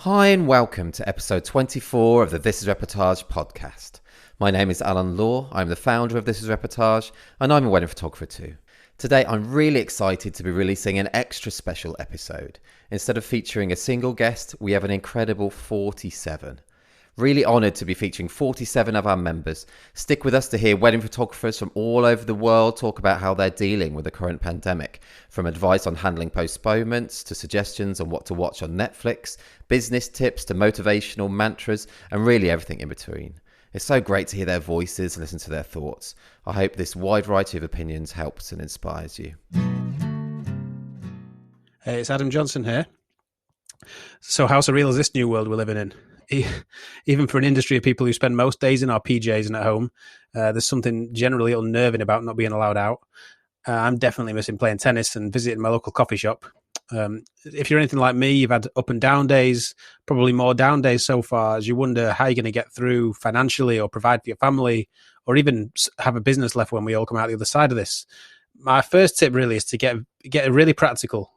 Hi and welcome to episode 24 of the This is Reportage podcast. My name is Alan Law, I'm the founder of This is Reportage and I'm a wedding photographer too. Today I'm really excited to be releasing an extra special episode. Instead of featuring a single guest, we have an incredible 47. Really honoured to be featuring 47 of our members. Stick with us to hear wedding photographers from all over the world talk about how they're dealing with the current pandemic, from advice on handling postponements to suggestions on what to watch on Netflix, business tips to motivational mantras, and really everything in between. It's so great to hear their voices and listen to their thoughts. I hope this wide variety of opinions helps and inspires you. Hey, it's Adam Johnson here. So how surreal is this new world we're living in? Even for an industry of people who spend most days in our PJs and at home, there's something generally unnerving about not being allowed out. I'm definitely missing playing tennis and visiting my local coffee shop. If you're anything like me, you've had up and down days, probably more down days so far, as you wonder how you're going to get through financially or provide for your family or even have a business left when we all come out the other side of this. My first tip really is to get really practical.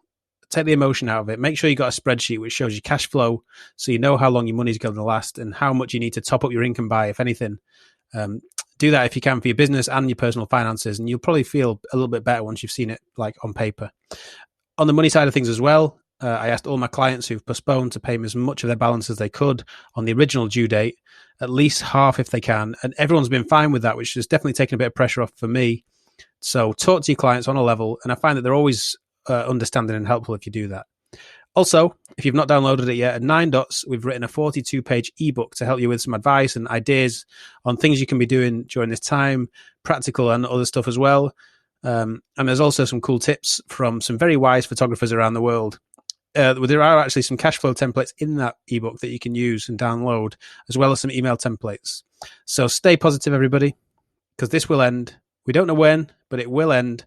Take the emotion out of it. Make sure you got a spreadsheet which shows you cash flow so you know how long your money's going to last and how much you need to top up your income by, if anything. Do that if you can for your business and your personal finances, and you'll probably feel a little bit better once you've seen it like on paper. On the money side of things as well, I asked all my clients who've postponed to pay me as much of their balance as they could on the original due date, at least half if they can, and everyone's been fine with that, which has definitely taken a bit of pressure off for me. So talk to your clients on a level, and I find that they're always understanding and helpful if you do that. Also, if you've not downloaded it yet, at 9 Dots, we've written a 42-page ebook to help you with some advice and ideas on things you can be doing during this time, practical and other stuff as well. And there's also some cool tips from some very wise photographers around the world. There are actually some cash flow templates in that ebook that you can use and download, as well as some email templates. So stay positive, everybody, because this will end. We don't know when, but it will end.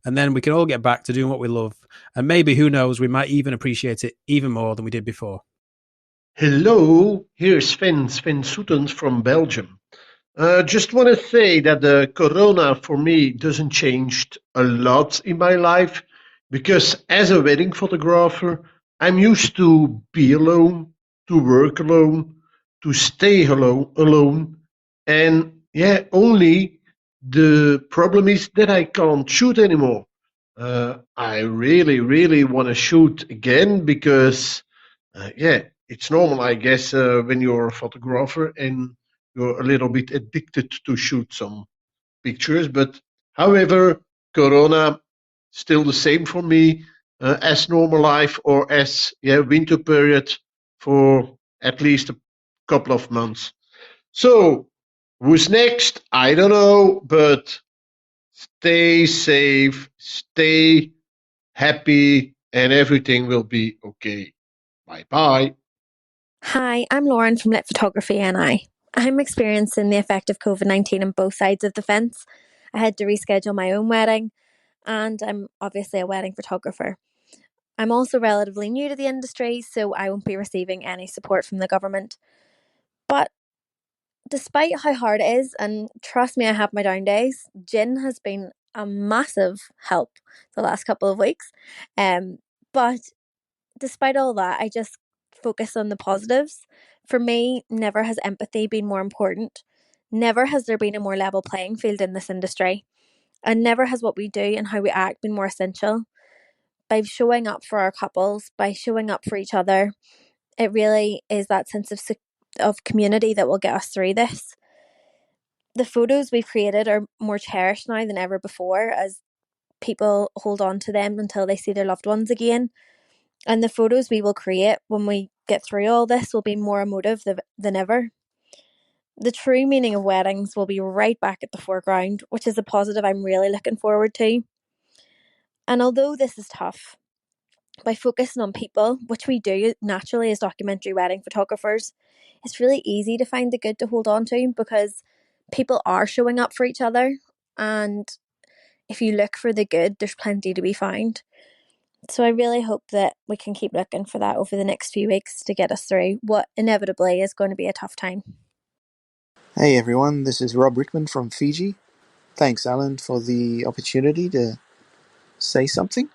And then we can all get back to doing what we love. And maybe, who knows, we might even appreciate it even more than we did before. Hello, here's Sven Soetens from Belgium. Just want to say that the corona for me doesn't change a lot in my life, because as a wedding photographer, I'm used to be alone, to work alone, to stay alone. And yeah, only the problem is that I can't shoot anymore. I really want to shoot again because, it's normal, I guess, when you're a photographer and you're a little bit addicted to shoot some pictures. But however, Corona still the same for me as normal life or as winter period for at least a couple of months. So who's next? I don't know, but stay safe, stay happy, and everything will be okay. Bye-bye. Hi, I'm Lauren from Lit Photography NI. I'm experiencing the effect of COVID-19 on both sides of the fence. I had to reschedule my own wedding, and I'm obviously a wedding photographer. I'm also relatively new to the industry, so I won't be receiving any support from the government. But despite how hard it is, and trust me, I have my down days, gin has been a massive help the last couple of weeks. But despite all that, I just focus on the positives. For me, never has empathy been more important. Never has there been a more level playing field in this industry. And never has what we do and how we act been more essential. By showing up for our couples, by showing up for each other, it really is that sense of community that will get us through this. The photos we've created are more cherished now than ever before, as people hold on to them until they see their loved ones again. And the photos we will create when we get through all this will be more emotive than ever. The true meaning of weddings will be right back at the foreground, which is a positive I'm really looking forward to. And although this is tough, by focusing on people, which we do naturally as documentary wedding photographers, it's really easy to find the good to hold on to, because people are showing up for each other. And if you look for the good, there's plenty to be found. So I really hope that we can keep looking for that over the next few weeks to get us through what inevitably is going to be a tough time. Hey everyone, this is Rob Rickman from Fiji. Thanks, Alan, for the opportunity to say something.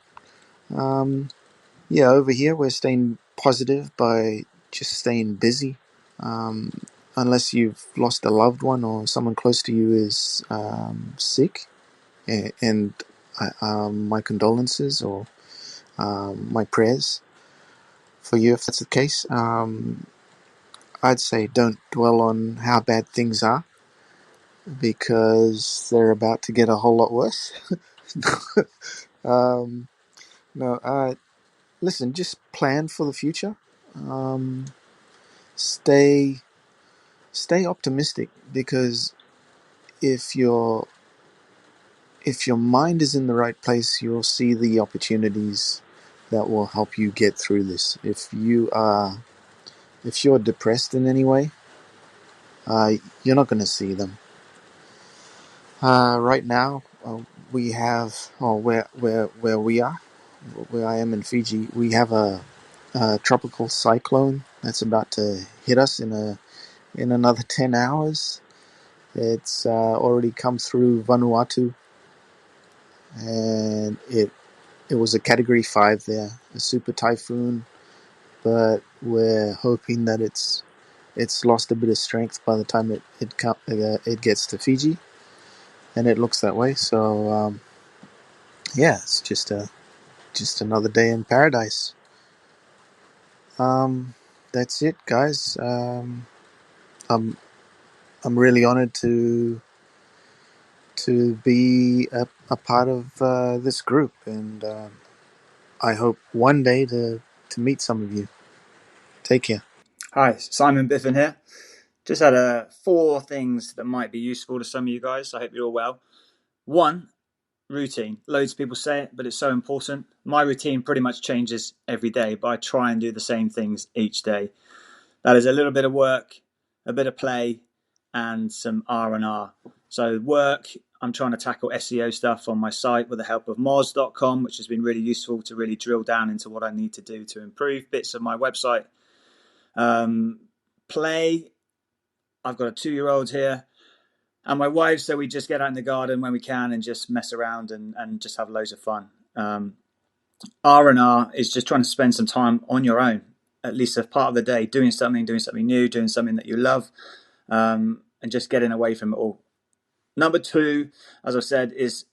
Over here we're staying positive by just staying busy. Unless you've lost a loved one or someone close to you is sick, and my condolences or my prayers for you if that's the case. I'd say don't dwell on how bad things are, because they're about to get a whole lot worse. No, listen, just plan for the future. Stay optimistic, because if your mind is in the right place, you'll see the opportunities that will help you get through this. If you're depressed in any way, you're not going to see them. Right now, we have, where we are, where I am in Fiji, we have a tropical cyclone that's about to hit us in another 10 hours. It's already come through Vanuatu, and it was a Category 5 there, a super typhoon, but we're hoping that it's lost a bit of strength by the time it gets to Fiji, and it looks that way. So yeah, it's just another day in paradise. That's it, guys. I'm really honored to be a part of this group, and I hope one day to meet some of you. Take care. Hi, Simon Biffen here. Just had 4 things that might be useful to some of you guys. I hope you're all well. 1, routine. Loads of people say it, but it's so important. My routine pretty much changes every day, but I try and do the same things each day. That is a little bit of work, a bit of play, and some R&R. So work, I'm trying to tackle SEO stuff on my site with the help of moz.com, which has been really useful to really drill down into what I need to do to improve bits of my website. Play, I've got a 2-year-old here, and my wife, so we just get out in the garden when we can and just mess around and just have loads of fun. R&R is just trying to spend some time on your own, at least a part of the day, doing something new, doing something that you love, and just getting away from it all. Number 2, as I said, is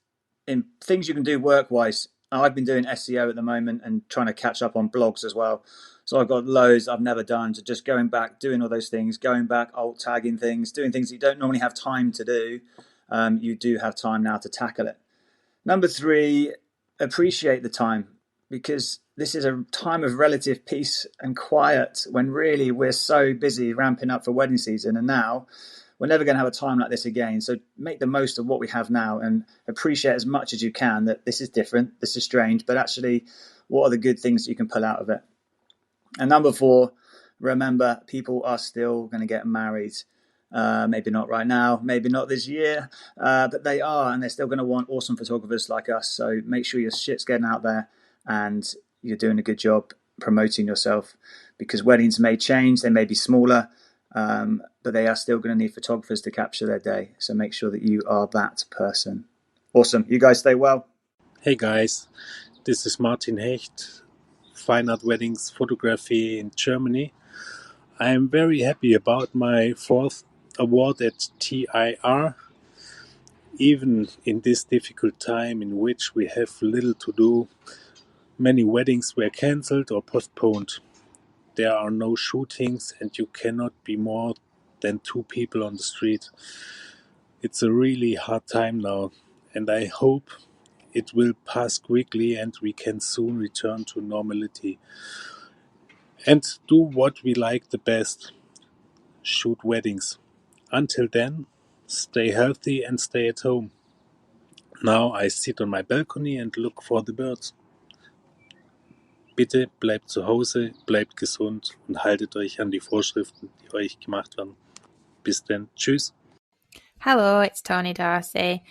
in things you can do work-wise. I've been doing SEO at the moment and trying to catch up on blogs as well. So I've got loads I've never done. So just going back, doing all those things, going back, alt tagging things, doing things that you don't normally have time to do. You do have time now to tackle it. Number 3, appreciate the time, because this is a time of relative peace and quiet when really we're so busy ramping up for wedding season. And now we're never going to have a time like this again. So make the most of what we have now and appreciate as much as you can that this is different, this is strange, but actually what are the good things you can pull out of it? And number 4, remember, people are still going to get married. Maybe not right now, maybe not this year, but they are, and they're still going to want awesome photographers like us. So make sure your shit's getting out there and you're doing a good job promoting yourself, because weddings may change, they may be smaller, but they are still going to need photographers to capture their day. So make sure that you are that person. Awesome. You guys stay well. Hey guys, this is Martin Hecht, Fine Art Weddings Photography in Germany. I am very happy about my 4th award at TIR, even in this difficult time in which we have little to do. Many weddings were cancelled or postponed. There are no shootings and you cannot be more than 2 people on the street. It's a really hard time now, and I hope it will pass quickly and we can soon return to normality and do what we like the best, shoot weddings. Until then, stay healthy and stay at home. Now I sit on my balcony and look for the birds. Bitte bleibt zu Hause, bleibt gesund und haltet euch an die Vorschriften, die euch gemacht werden. Bis dann, tschüss. Hello, it's Toni, Darcy.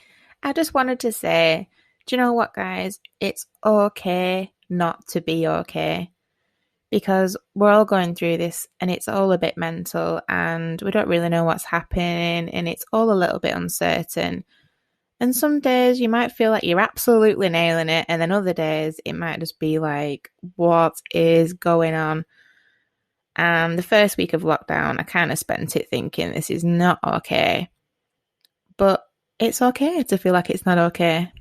I just wanted to say, do you know what, guys? It's okay not to be okay, because we're all going through this and it's all a bit mental and we don't really know what's happening and it's all a little bit uncertain. And some days you might feel like you're absolutely nailing it, and then other days it might just be like, what is going on? And the first week of lockdown, I kind of spent it thinking this is not okay. But it's okay to feel like it's not okay.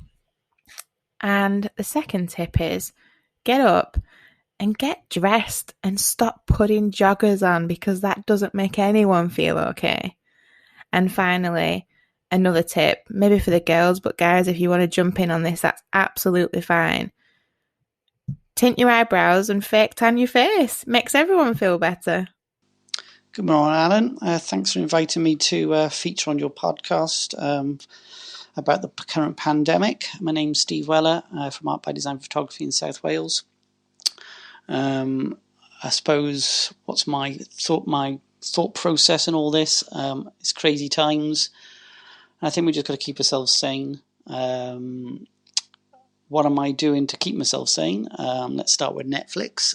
And the second tip is get up and get dressed and stop putting joggers on, because that doesn't make anyone feel okay. And finally, another tip, maybe for the girls, but guys, if you want to jump in on this, that's absolutely fine. Tint your eyebrows and fake tan your face. Makes everyone feel better. Good morning, Alan. Thanks for inviting me to feature on your podcast about the current pandemic. My name's Steve Wheller from Art by Design Photography in South Wales. I suppose what's my thought process in all this? It's crazy times. I think we just got to keep ourselves sane. What am I doing to keep myself sane? Let's start with Netflix.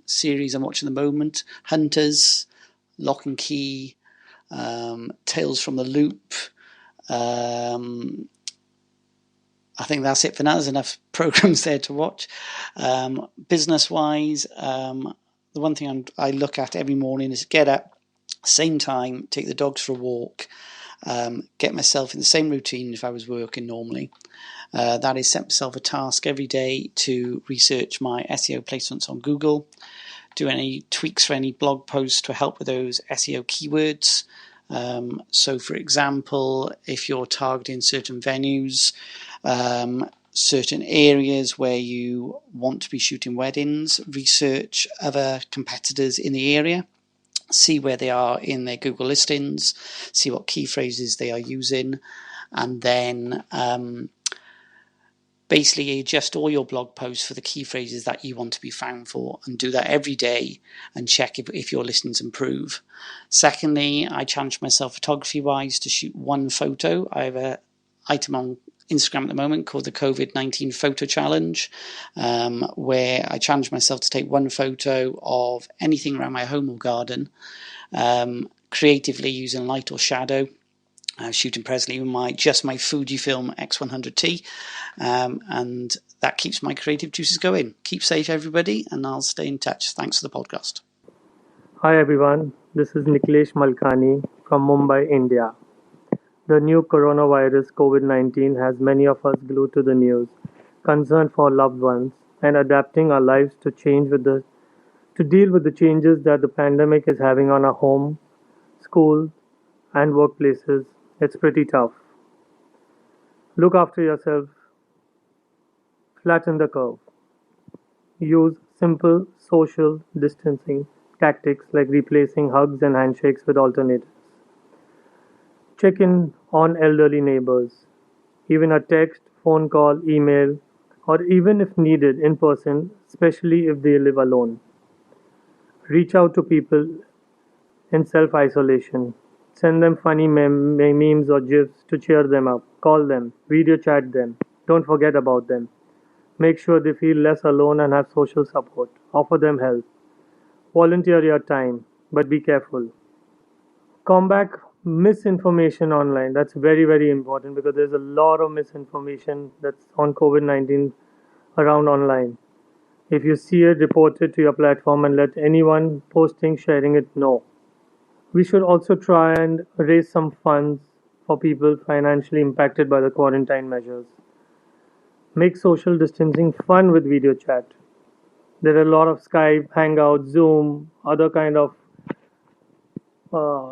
Series I'm watching at the moment: Hunters, Lock and Key, Tales from the Loop. I think that's it for now. There's enough programs there to watch. Business-wise, the one thing I look at every morning is get up, same time, take the dogs for a walk, get myself in the same routine if I was working normally. That is set myself a task every day to research my SEO placements on Google, do any tweaks for any blog posts to help with those SEO keywords. So, for example, if you're targeting certain venues, certain areas where you want to be shooting weddings, research other competitors in the area, see where they are in their Google listings, see what key phrases they are using, and then basically adjust all your blog posts for the key phrases that you want to be found for, and do that every day and check if your listings improve. Secondly, I challenge myself photography-wise to shoot one photo. I have an item on Instagram at the moment called the COVID-19 Photo Challenge, where I challenge myself to take one photo of anything around my home or garden, creatively using light or shadow. Shooting presently with my Fujifilm X100T, and that keeps my creative juices going. Keep safe, everybody, and I'll stay in touch. Thanks for the podcast. Hi everyone, this is Niklesh Malkani from Mumbai, India. The new coronavirus COVID-19 has many of us glued to the news, concerned for loved ones, and adapting our lives to deal with the changes that the pandemic is having on our home, school, and workplaces. It's pretty tough. Look after yourself. Flatten the curve. Use simple social distancing tactics like replacing hugs and handshakes with alternatives. Check in on elderly neighbors. Even a text, phone call, email, or even if needed in person, especially if they live alone. Reach out to people in self-isolation. Send them funny memes or gifs to cheer them up. Call them. Video chat them. Don't forget about them. Make sure they feel less alone and have social support. Offer them help. Volunteer your time, but be careful. Combat misinformation online. That's very, very important because there's a lot of misinformation that's on COVID-19 around online. If you see it, report it to your platform and let anyone posting, sharing it know. We should also try and raise some funds for people financially impacted by the quarantine measures. Make social distancing fun with video chat. There are a lot of Skype, Hangout, Zoom, other kind of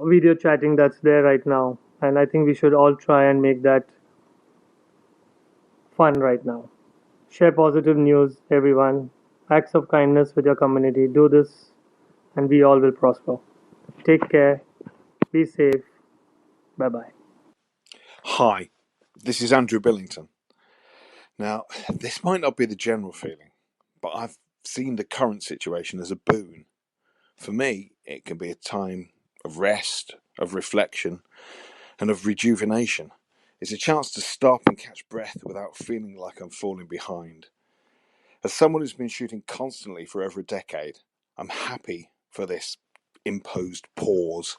video chatting that's there right now. And I think we should all try and make that fun right now. Share positive news, everyone. Acts of kindness with your community. Do this and we all will prosper. Take care. Be safe. Bye-bye. Hi, this is Andrew Billington. Now, this might not be the general feeling, but I've seen the current situation as a boon. For me, it can be a time of rest, of reflection, and of rejuvenation. It's a chance to stop and catch breath without feeling like I'm falling behind. As someone who's been shooting constantly for over a decade, I'm happy for this imposed pause.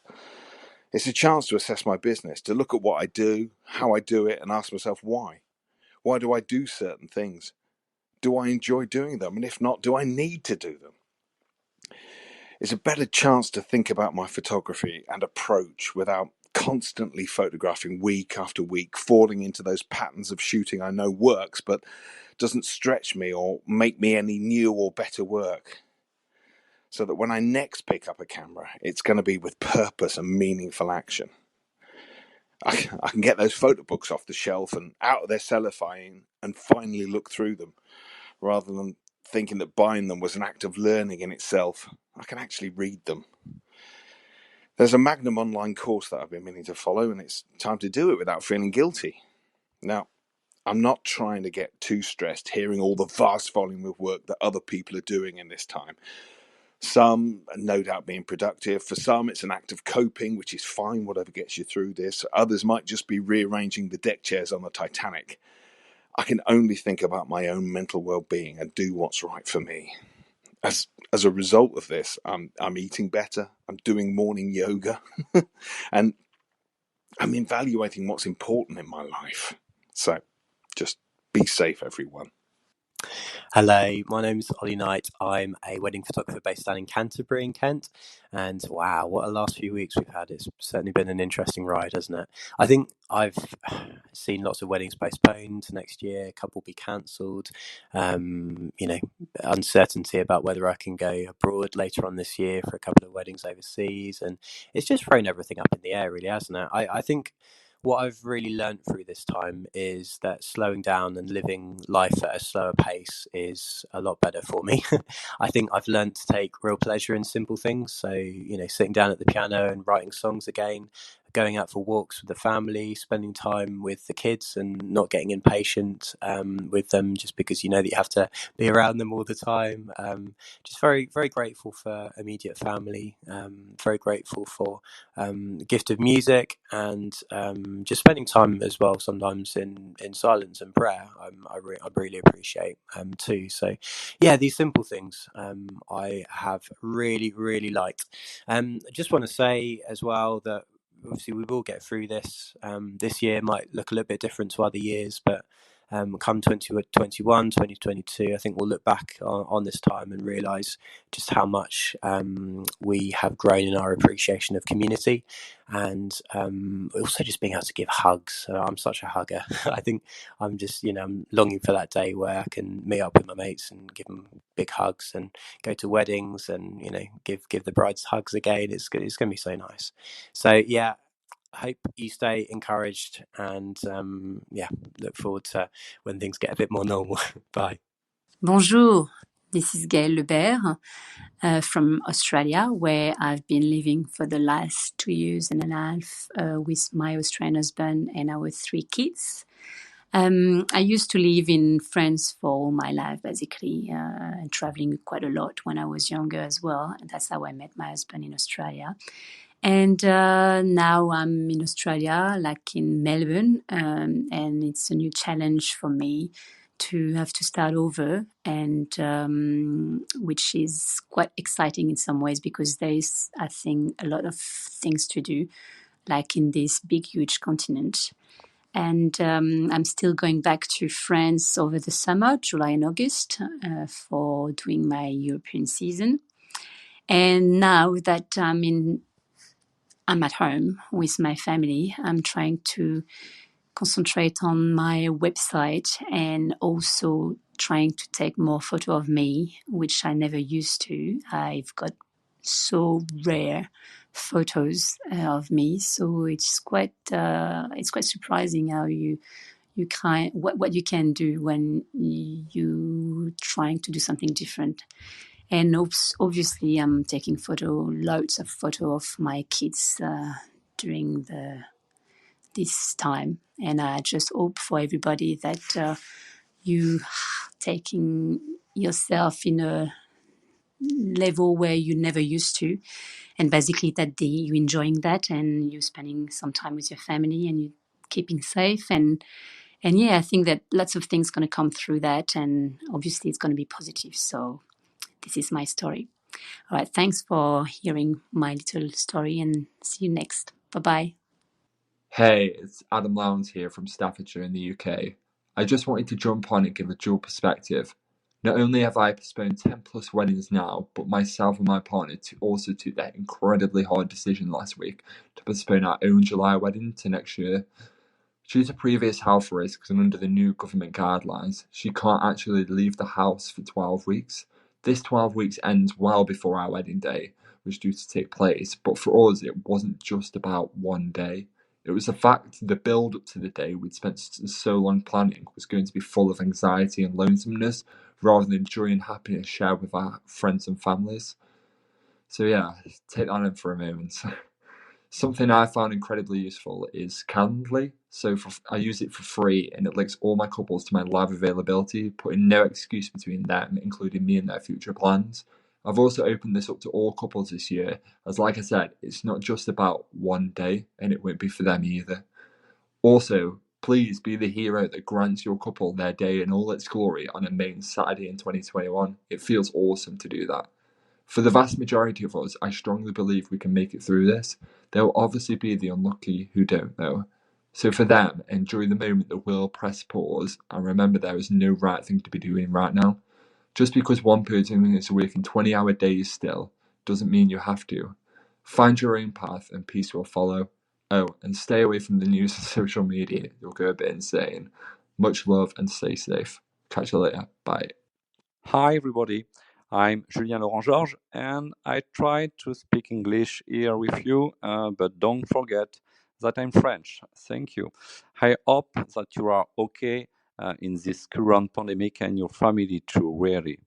It's a chance to assess my business, to look at what I do, how I do it, and ask myself why. Why do I do certain things? Do I enjoy doing them? And if not, do I need to do them? It's a better chance to think about my photography and approach without constantly photographing week after week, falling into those patterns of shooting I know works but doesn't stretch me or make me any new or better work. So that when I next pick up a camera, it's going to be with purpose and meaningful action. I can get those photo books off the shelf and out of their cellophane and finally look through them, rather than thinking that buying them was an act of learning in itself. I can actually read them. There's a Magnum online course that I've been meaning to follow, and it's time to do it without feeling guilty. Now, I'm not trying to get too stressed hearing all the vast volume of work that other people are doing in this time. Some are no doubt being productive. For some, it's an act of coping, which is fine, whatever gets you through this. Others might just be rearranging the deck chairs on the Titanic. I can only think about my own mental well-being and do what's right for me. As a result of this, I'm eating better, I'm doing morning yoga, and I'm evaluating what's important in my life. So just be safe, everyone. Hello, my name's Olly Knight. I'm a wedding photographer based down in Canterbury in Kent. And wow, what a last few weeks we've had. It's certainly been an interesting ride, hasn't it? I think I've seen lots of weddings postponed to next year, a couple be cancelled. Uncertainty about whether I can go abroad later on this year for a couple of weddings overseas. And it's just thrown everything up in the air, really, hasn't it? I think what I've really learnt through this time is that slowing down and living life at a slower pace is a lot better for me. I think I've learnt to take real pleasure in simple things. So, sitting down at the piano and writing songs again, going out for walks with the family, spending time with the kids and not getting impatient with them just because you know that you have to be around them all the time. Just very, very grateful for immediate family, very grateful for the gift of music and just spending time as well sometimes in silence and prayer. I really appreciate too. So yeah, these simple things I have really, really liked. I just want to say as well that obviously we will get through this. This year might look a little bit different to other years, but come 2021, 2022, I think we'll look back on this time and realise just how much we have grown in our appreciation of community and also just being able to give hugs. I'm such a hugger. I think I'm just, I'm longing for that day where I can meet up with my mates and give them big hugs and go to weddings and, give the brides hugs again. It's going to be so nice. So, yeah. Hope you stay encouraged and look forward to when things get a bit more normal. Bye. Bonjour, this is Gaelle Berre from Australia, where I've been living for the last 2 years and a half with my Australian husband and our 3 kids. I used to live in France for all my life, basically, and traveling quite a lot when I was younger as well. And that's how I met my husband in Australia. And now I'm in Australia, like in Melbourne, and it's a new challenge for me to have to start over, and which is quite exciting in some ways because there is, I think, a lot of things to do, like in this big, huge continent. And I'm still going back to France over the summer, July and August, for doing my European season. And now that I'm at home with my family, I'm trying to concentrate on my website and also trying to take more photo of me, which I never used to. I've got so rare photos of me, so it's quite surprising how what you can do when you trying to do something different. And obviously, I'm taking loads of photo of my kids during this time. And I just hope for everybody that you taking yourself in a level where you never used to, and basically that you enjoying that and you spending some time with your family and you keeping safe and yeah, I think that lots of things going to come through that, and obviously it's going to be positive. So this is my story. All right, thanks for hearing my little story and see you next. Bye-bye. Hey, it's Adam Lowndes here from Staffordshire in the UK. I just wanted to jump on and give a dual perspective. Not only have I postponed 10 plus weddings now, but myself and my partner also took that incredibly hard decision last week to postpone our own July wedding to next year. Due to previous health risks and under the new government guidelines, she can't actually leave the house for 12 weeks. This 12 weeks ends well before our wedding day, which is due to take place, but for us it wasn't just about one day. It was the fact the build up to the day we'd spent so long planning was going to be full of anxiety and lonesomeness, rather than joy and happiness shared with our friends and families. So yeah, take that in for a moment. Something I found incredibly useful is Calendly. So I use it for free, and it links all my couples to my live availability, putting no excuse between them, including me and their future plans. I've also opened this up to all couples this year, as like I said, it's not just about one day, and it won't be for them either. Also, please be the hero that grants your couple their day in all its glory on a main Saturday in 2021. It feels awesome to do that. For the vast majority of us, I strongly believe we can make it through this. There will obviously be the unlucky who don't know. So for them, enjoy the moment that will press pause, and remember there is no right thing to be doing right now. Just because one person is working 20-hour days still, doesn't mean you have to. Find your own path and peace will follow. Oh, and stay away from the news and social media, you'll go a bit insane. Much love and stay safe. Catch you later. Bye. Hi everybody, I'm Julien Laurent-Georges and I try to speak English here with you, but don't forget that I'm French. Thank you. I hope that you are okay in this current pandemic and your family too, really.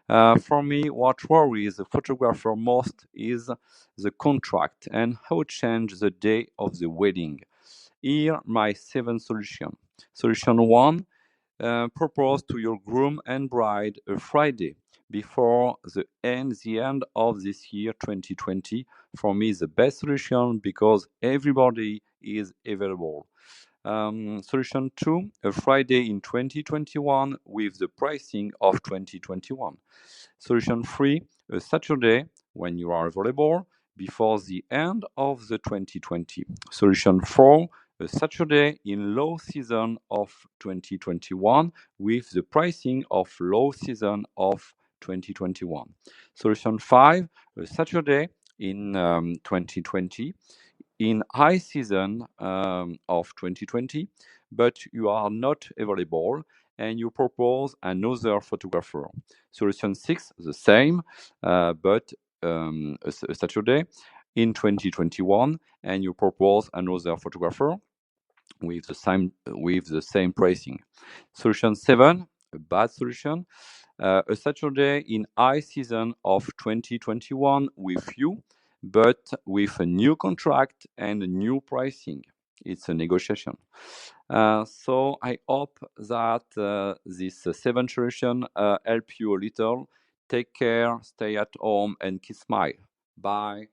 For me, what worries the photographer most is the contract and how it changes the day of the wedding. Here, my 7 solutions. Solution 1. Propose to your groom and bride a Friday before the end of this year 2020. For me, the best solution because everybody is available. Solution 2, a Friday in 2021 with the pricing of 2021. Solution 3, a Saturday when you are available before the end of the 2020. Solution 4, a Saturday in low season of 2021 with the pricing of low season of 2021. Solution 5, a Saturday in 2020 in high season of 2020, but you are not available and you propose another photographer. Solution 6, the same, but a Saturday in 2021 and you propose another photographer with the same pricing. Solution 7, a bad solution, a Saturday in high season of 2021 with you, but with a new contract and a new pricing. It's a negotiation. So I hope that this 7 solution help you a little. Take care, stay at home, and kiss smile. Bye.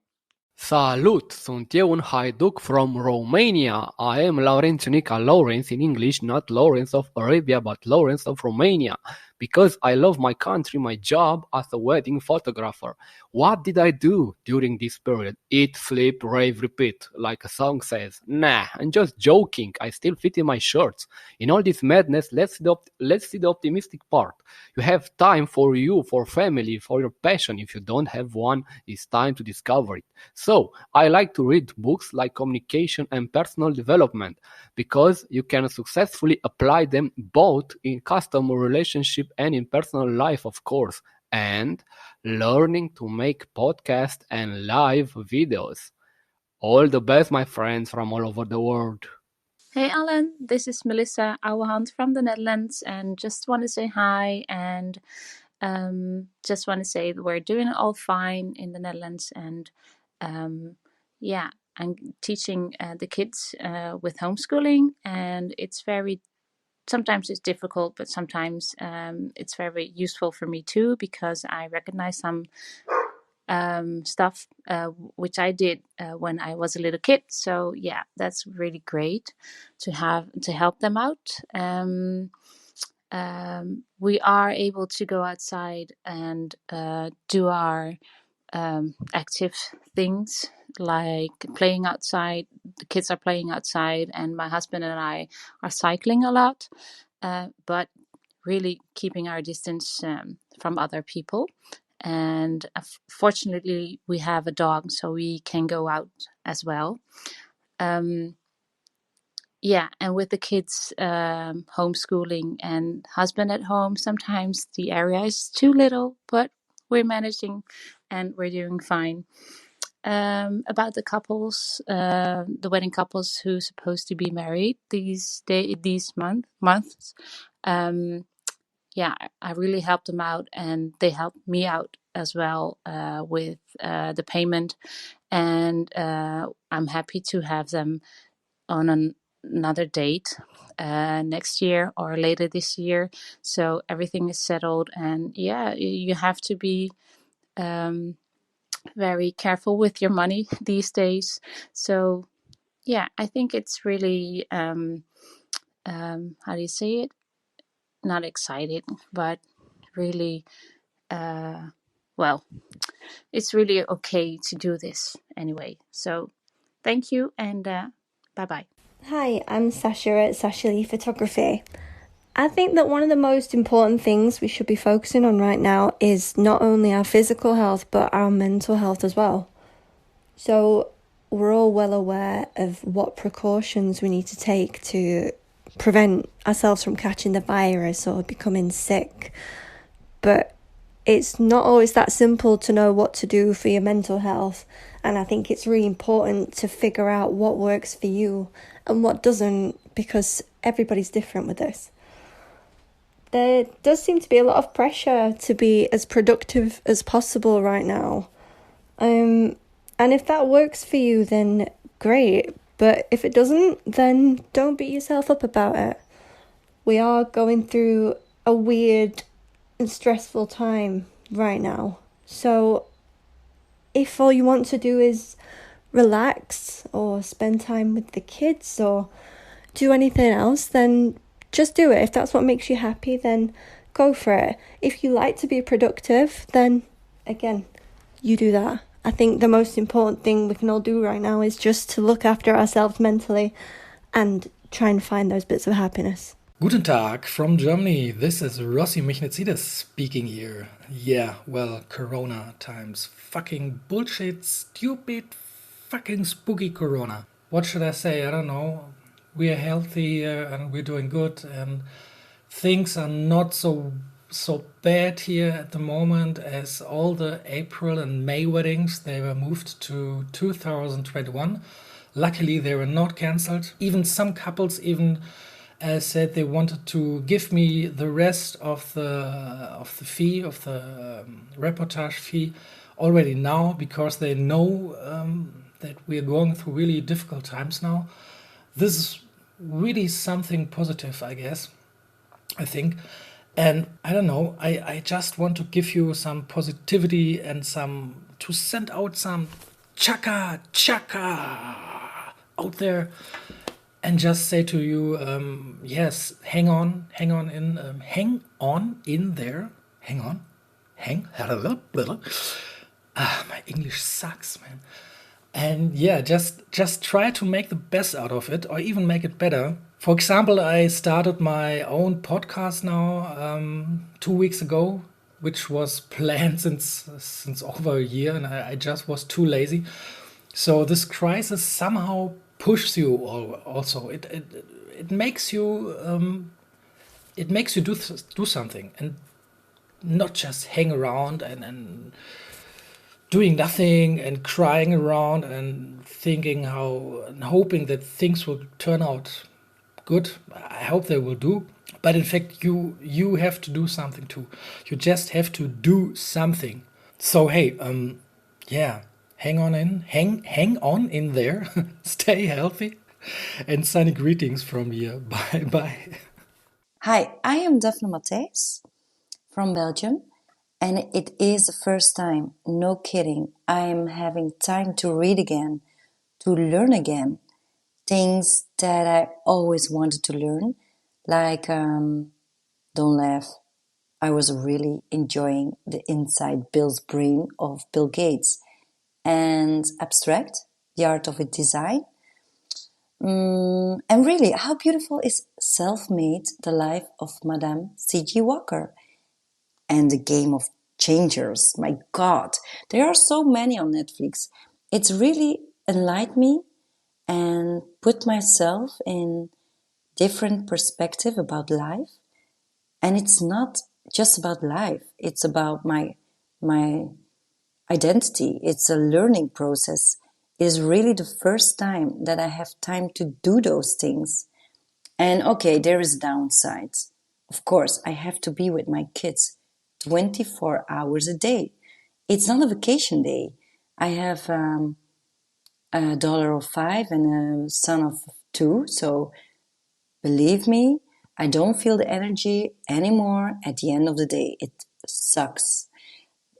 Salut! Sunt eu un haiduc from Romania. I am Laurentiu Nica Lawrence in English, not Lawrence of Arabia, but Lawrence of Romania. Because I love my country, my job as a wedding photographer. What did I do during this period? Eat, sleep, rave, repeat, like a song says. Nah, I'm just joking. I still fit in my shirts. In all this madness, let's see the optimistic part. You have time for you, for family, for your passion. If you don't have one, it's time to discover it. So, I like to read books like communication and personal development because you can successfully apply them both in customer relationship and in personal life, of course, and learning to make podcasts and live videos. All the best, my friends from all over the world. Hey Alan, this is Melissa Ouwehand from the Netherlands and just want to say hi and just want to say that we're doing it all fine in the Netherlands and yeah, I'm teaching the kids with homeschooling and it's sometimes it's difficult, but sometimes it's very useful for me too because I recognize some stuff which I did when I was a little kid. So yeah, that's really great to help them out. We are able to go outside and do our active things like playing outside. The kids are playing outside and my husband and I are cycling a lot, but really keeping our distance from other people. And fortunately, we have a dog, so we can go out as well. Yeah, and with the kids homeschooling and husband at home, sometimes the area is too little, but we're managing and we're doing fine. About the couples, the wedding couples who's supposed to be married these months. Yeah, I really helped them out, and they helped me out as well with the payment. And I'm happy to have them on another date next year or later this year. So everything is settled, and yeah, you have to be very careful with your money these days. So yeah, I think it's really how do you say it? Not excited, but really well, it's really okay to do this anyway. So thank you, and bye bye. Hi, I'm Sasha at Sasha Lee Photography. I think that one of the most important things we should be focusing on right now is not only our physical health, but our mental health as well. So we're all well aware of what precautions we need to take to prevent ourselves from catching the virus or becoming sick. But it's not always that simple to know what to do for your mental health. And I think it's really important to figure out what works for you and what doesn't, because everybody's different with this. There does seem to be a lot of pressure to be as productive as possible right now. And if that works for you, then great. But if it doesn't, then don't beat yourself up about it. We are going through a weird and stressful time right now. So if all you want to do is relax or spend time with the kids or do anything else, then just do it. If that's what makes you happy, then go for it. If you like to be productive, then again, you do that. I think the most important thing we can all do right now is just to look after ourselves mentally and try and find those bits of happiness. Guten Tag from Germany. This is Rossi Mechanezidis speaking here. Yeah, well, Corona times. Fucking bullshit, stupid, fucking spooky Corona. What should I say? I don't know. We're healthy and we're doing good, and things are not so bad here at the moment, as all the April and May weddings, they were moved to 2021. Luckily, they were not cancelled. Even some couples said they wanted to give me the rest of the fee, of the reportage fee already now, because they know that we're going through really difficult times now. This is really something positive, I guess, I think. And I don't know, I just want to give you some positivity and to send out some chaka out there, and just say to you, yes, hang on in there. My English sucks, man. And yeah, just try to make the best out of it, or even make it better. For example, I started my own podcast now 2 weeks ago, which was planned since over a year, and I just was too lazy. So this crisis somehow pushes you also. It makes you do something, and not just hang around and doing nothing and crying around and thinking and hoping that things will turn out good. I hope they will do. But in fact, you have to do something too. You just have to do something. So hey, yeah, hang on in there. Stay healthy, and sunny greetings from here. Bye bye. Hi, I am Daphne Matthys from Belgium, and it is the first time, no kidding, I am having time to read again, to learn again, things that I always wanted to learn, like, don't laugh, I was really enjoying the Inside Bill's Brain of Bill Gates, and Abstract, The Art of Design. And really, how beautiful is Self-Made, the life of Madame C.G. Walker? And the Game of Changers. My God, there are so many on Netflix. It's really enlightened me and put myself in different perspective about life. And it's not just about life. It's about my identity. It's a learning process. It is really the first time that I have time to do those things. And okay, there is downsides. Of course, I have to be with my kids 24 hours a day. It's not a vacation day. I have a daughter of 5 and a son of 2. So believe me, I don't feel the energy anymore at the end of the day. It sucks.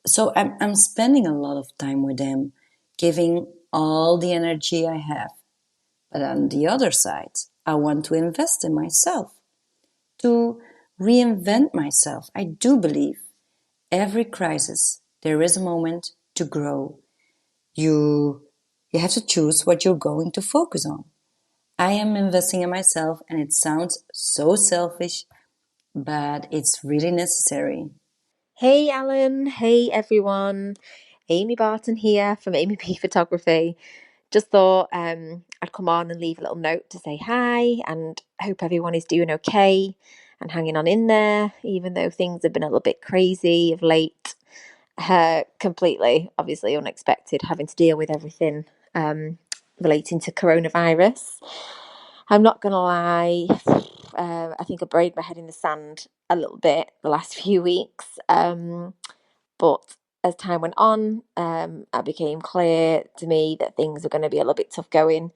So I'm spending a lot of time with them, giving all the energy I have. But on the other side, I want to invest in myself, to reinvent myself. I do believe every crisis, there is a moment to grow. You have to choose what you're going to focus on. I am investing in myself, and it sounds so selfish, but it's really necessary. Hey Alan, hey everyone. Amy Barton here from Amy P Photography. Just thought I'd come on and leave a little note to say hi and hope everyone is doing okay and hanging on in there, even though things have been a little bit crazy of late. Completely, obviously unexpected, having to deal with everything relating to coronavirus. I'm not going to lie, I think I buried my head in the sand a little bit the last few weeks. But as time went on, it became clear to me that things are going to be a little bit tough going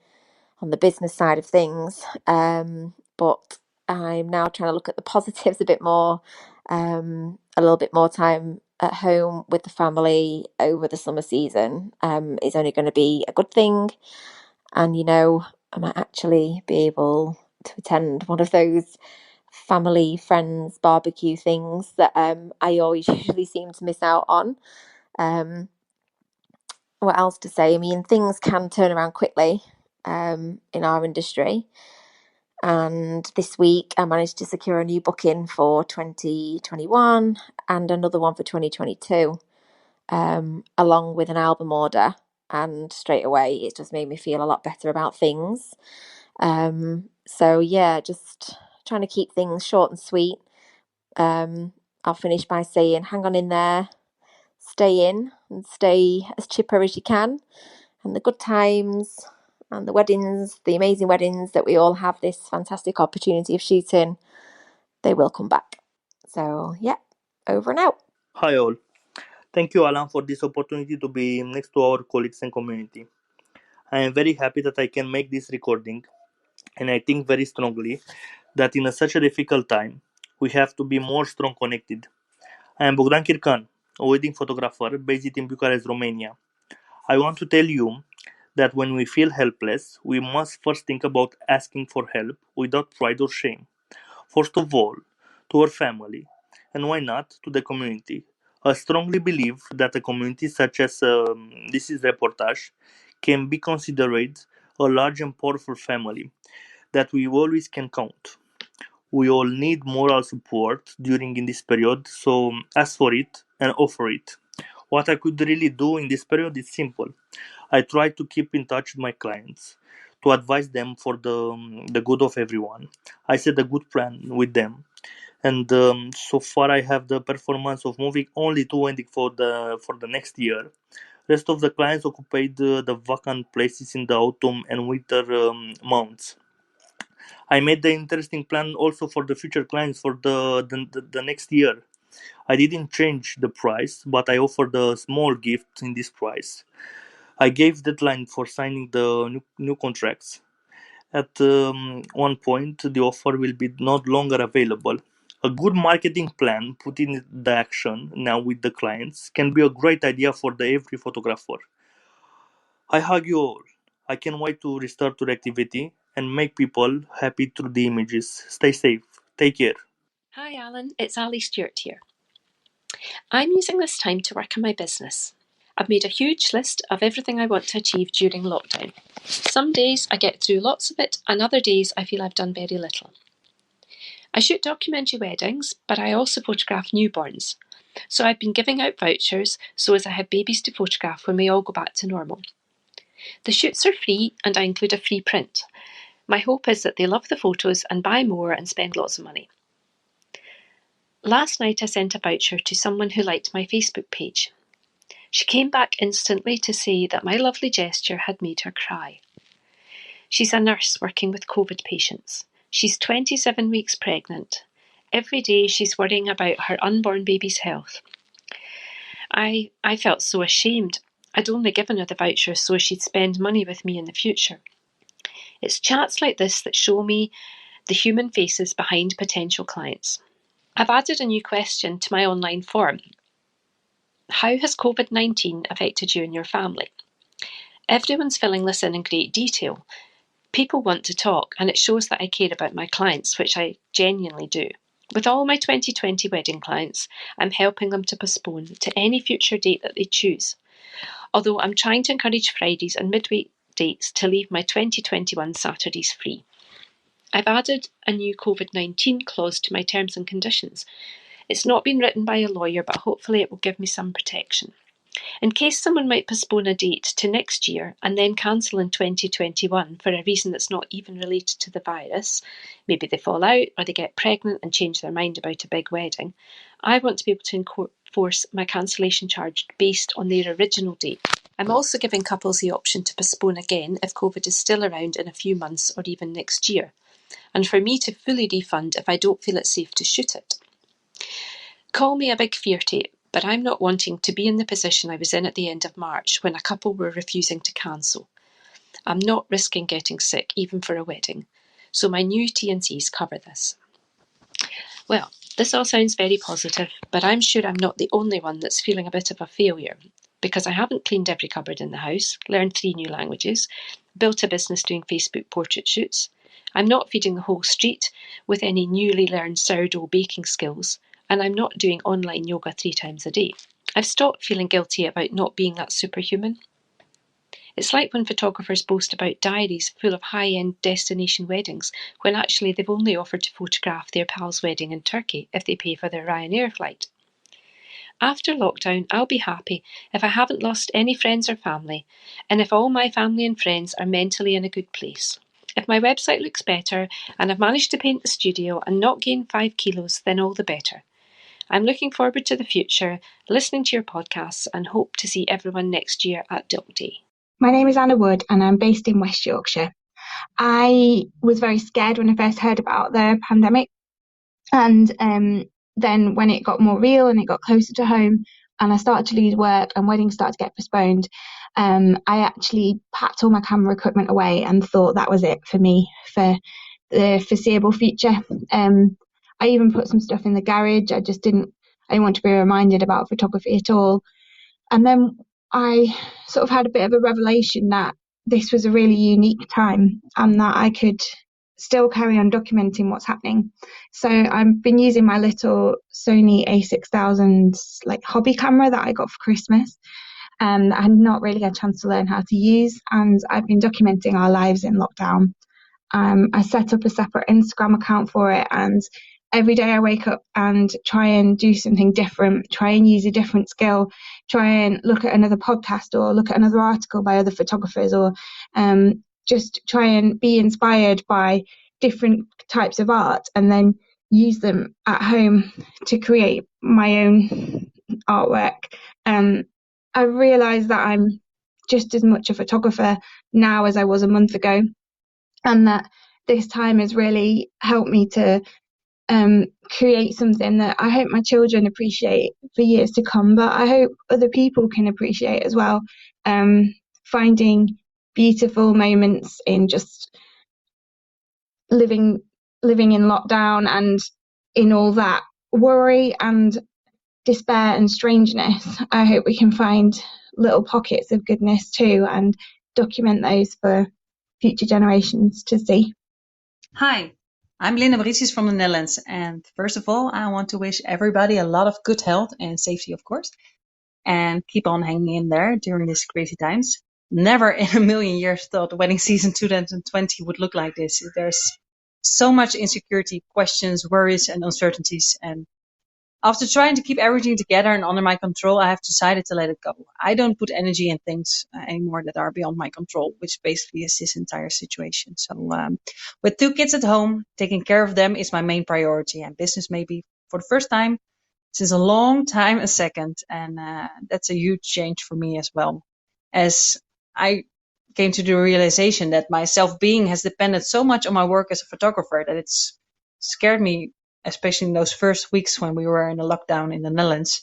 on the business side of things. But I'm now trying to look at the positives a bit more, a little bit more time at home with the family over the summer season is only going to be a good thing. And, I might actually be able to attend one of those family, friends, barbecue things that I always usually seem to miss out on. What else to say? I mean, things can turn around quickly in our industry. And this week I managed to secure a new booking for 2021 and another one for 2022, along with an album order. And straight away, it just made me feel a lot better about things. So yeah, just trying to keep things short and sweet. I'll finish by saying, hang on in there, stay in and stay as chipper as you can. And the good times and the weddings, the amazing weddings that we all have this fantastic opportunity of shooting, they will come back. So yeah, over and out. Hi all. Thank you, Alan, for this opportunity to be next to our colleagues and community. I am very happy that I can make this recording, and I think very strongly that in such a difficult time, we have to be more strong connected. I am Bogdan Chircan, a wedding photographer based in Bucharest, Romania. I want to tell you that when we feel helpless, we must first think about asking for help without pride or shame. First of all, to our family, and why not to the community. I strongly believe that a community such as This is Reportage can be considered a large and powerful family that we always can count. We all need moral support during in this period, so ask for it and offer it. What I could really do in this period is simple. I try to keep in touch with my clients, to advise them for the good of everyone. I set a good plan with them, and so far I have the performance of moving only two weddings for the next year. Rest of the clients occupied the vacant places in the autumn and winter months. I made the interesting plan also for the future clients for the next year. I didn't change the price, but I offered a small gift in this price. I gave deadline for signing the new contracts. At one point, the offer will be not longer available. A good marketing plan put in the action now with the clients can be a great idea for every photographer. I hug you all. I can't wait to restart your activity and make people happy through the images. Stay safe. Take care. Hi Alan, it's Ali Stewart here. I'm using this time to work on my business. I've made a huge list of everything I want to achieve during lockdown. Some days I get through lots of it, and other days I feel I've done very little. I shoot documentary weddings, but I also photograph newborns. So I've been giving out vouchers so as I have babies to photograph when we all go back to normal. The shoots are free and I include a free print. My hope is that they love the photos and buy more and spend lots of money. Last night I sent a voucher to someone who liked my Facebook page. She came back instantly to say that my lovely gesture had made her cry. She's a nurse working with COVID patients. She's 27 weeks pregnant. Every day she's worrying about her unborn baby's health. I felt so ashamed. I'd only given her the voucher so she'd spend money with me in the future. It's chats like this that show me the human faces behind potential clients. I've added a new question to my online form. How has COVID-19 affected you and your family? Everyone's filling this in great detail. People want to talk, and it shows that I care about my clients, which I genuinely do. With all my 2020 wedding clients, I'm helping them to postpone to any future date that they choose. Although I'm trying to encourage Fridays and midweek dates to leave my 2021 Saturdays free. I've added a new COVID-19 clause to my terms and conditions. It's not been written by a lawyer, but hopefully it will give me some protection. In case someone might postpone a date to next year and then cancel in 2021 for a reason that's not even related to the virus, maybe they fall out or they get pregnant and change their mind about a big wedding, I want to be able to enforce my cancellation charge based on their original date. I'm also giving couples the option to postpone again if COVID is still around in a few months or even next year, and for me to fully refund if I don't feel it's safe to shoot it. Call me a big fearty, but I'm not wanting to be in the position I was in at the end of March when a couple were refusing to cancel. I'm not risking getting sick even for a wedding, so my new T&Cs cover this. Well, this all sounds very positive, but I'm sure I'm not the only one that's feeling a bit of a failure, because I haven't cleaned every cupboard in the house, learned 3 new languages, built a business doing Facebook portrait shoots. I'm not feeding the whole street with any newly learned sourdough baking skills, and I'm not doing online yoga 3 times a day. I've stopped feeling guilty about not being that superhuman. It's like when photographers boast about diaries full of high-end destination weddings, when actually they've only offered to photograph their pal's wedding in Turkey if they pay for their Ryanair flight. After lockdown, I'll be happy if I haven't lost any friends or family, and if all my family and friends are mentally in a good place. If my website looks better, and I've managed to paint the studio and not gain 5 kilos, then all the better. I'm looking forward to the future, listening to your podcasts, and hope to see everyone next year at Dog Day. My name is Anna Wood and I'm based in West Yorkshire. I was very scared when I first heard about the pandemic, and then when it got more real and it got closer to home and I started to lose work and weddings started to get postponed, I actually packed all my camera equipment away and thought that was it for me for the foreseeable future. I even put some stuff in the garage. I didn't want to be reminded about photography at all. And then I sort of had a bit of a revelation that this was a really unique time and that I could still carry on documenting what's happening. So I've been using my little Sony a6000 hobby camera that I got for Christmas, and I had not really had a chance to learn how to use, and I've been documenting our lives in lockdown. I set up a separate Instagram account for it, and every day I wake up and try and do something different, try and use a different skill, try and look at another podcast or look at another article by other photographers, or just try and be inspired by different types of art and then use them at home to create my own artwork. I realised that I'm just as much a photographer now as I was a month ago, and that this time has really helped me to create something that I hope my children appreciate for years to come, but I hope other people can appreciate as well. Finding beautiful moments in just living in lockdown and in all that worry and despair and strangeness. I hope we can find little pockets of goodness too and document those for future generations to see. Hi, I'm Linda Mauritius from the Netherlands, and first of all, I want to wish everybody a lot of good health and safety, of course. and keep on hanging in there during these crazy times. Never in a million years thought the wedding season 2020 would look like this. There's so much insecurity, questions, worries, and uncertainties. And after trying to keep everything together and under my control, I have decided to let it go. I don't put energy in things anymore that are beyond my control, which basically is this entire situation. So with 2 kids at home, taking care of them is my main priority. And business may be, for the first time since a long time, a second. And that's a huge change for me as well. As I came to the realization that my self-being has depended so much on my work as a photographer that it's scared me, especially in those first weeks when we were in a lockdown in the Netherlands.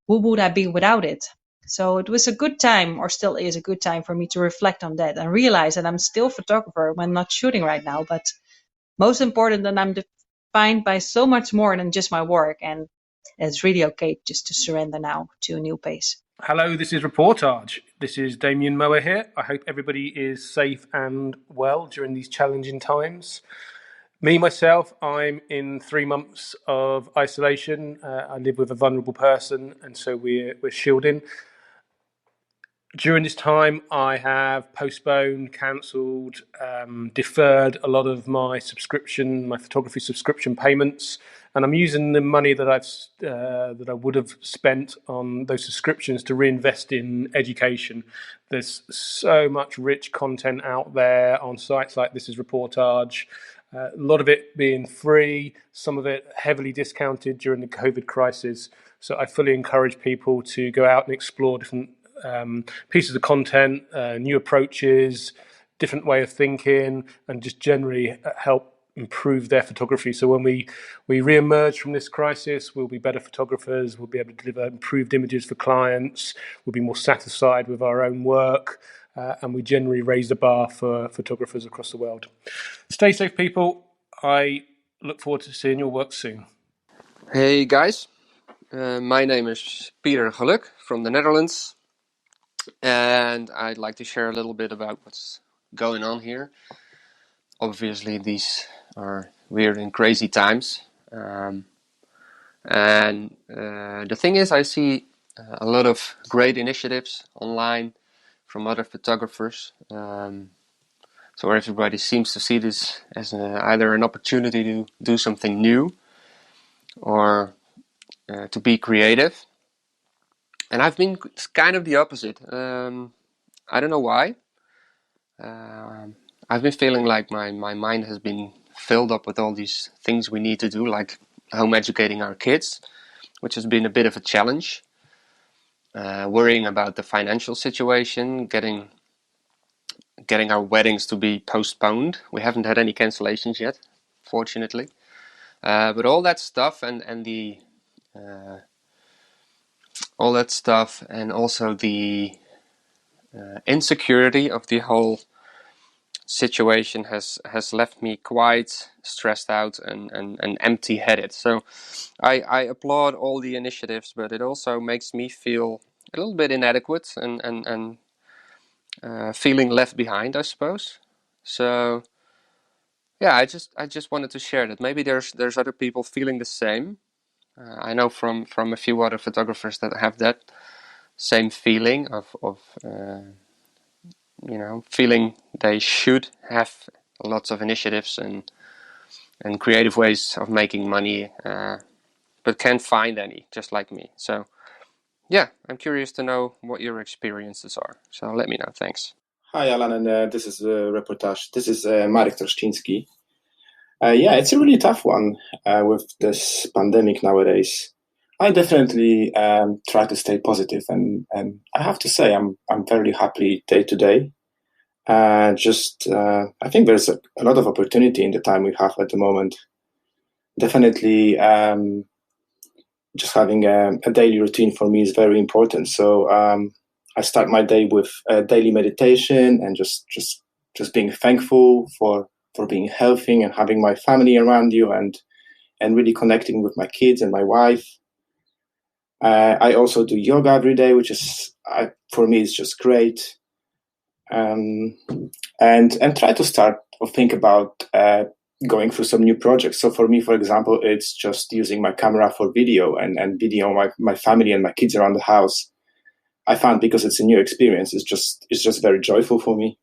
Who would I be without it? So it was a good time, or still is a good time, for me to reflect on that and realize that I'm still a photographer when not shooting right now, but most important that I'm defined by so much more than just my work, and it's really okay just to surrender now to a new pace. Hello, this is Reportage. This is Damien Mower here. I hope everybody is safe and well during these challenging times. Me, myself, I'm in 3 months of isolation. I live with a vulnerable person, and so we're shielding. During this time, I have postponed, cancelled, deferred a lot of my photography subscription payments, and I'm using the money that I would have spent on those subscriptions to reinvest in education. There's so much rich content out there on sites like This Is Reportage. A lot of it being free, some of it heavily discounted during the COVID crisis. So I fully encourage people to go out and explore different pieces of content, new approaches, different way of thinking, and just generally help improve their photography. So when we re-emerge from this crisis, we'll be better photographers, we'll be able to deliver improved images for clients, we'll be more satisfied with our own work, and we generally raise the bar for photographers across the world. Stay safe, people. I look forward to seeing your work soon. Hey guys, my name is Peter Geluk from the Netherlands, and I'd like to share a little bit about what's going on here. Obviously, these are weird and crazy times, and the thing is, I see a lot of great initiatives online from other photographers. So everybody seems to see this as either an opportunity to do something new or to be creative. And I've been kind of the opposite. I don't know why. I've been feeling like my mind has been filled up with all these things we need to do, like home educating our kids, which has been a bit of a challenge. Worrying about the financial situation, getting our weddings to be postponed. We haven't had any cancellations yet, fortunately. But all that stuff and also the insecurity of the whole situation has left me quite stressed out and empty-headed. So I applaud all the initiatives, but it also makes me feel a little bit inadequate and feeling left behind, I suppose. So yeah, I just wanted to share that. Maybe there's other people feeling the same. I know from a few other photographers that have that same feeling of feeling they should have lots of initiatives and creative ways of making money, but can't find any, just like me. So yeah, I'm curious to know what your experiences are. So let me know. Thanks. Hi, Alan, and this is Reportage. This is Marek Troszczyński. Yeah, it's a really tough one with this pandemic nowadays. I definitely try to stay positive, and I have to say I'm very happy day to day. I think there's a lot of opportunity in the time we have at the moment. Definitely, just having a daily routine for me is very important. So I start my day with daily meditation and just being thankful for being healthy and having my family around you and really connecting with my kids and my wife. I also do yoga every day, which is for me is just great. And try to start or think about going through some new projects. So for me, for example, it's just using my camera for video and video my family and my kids around the house. I found because it's a new experience, it's just very joyful for me.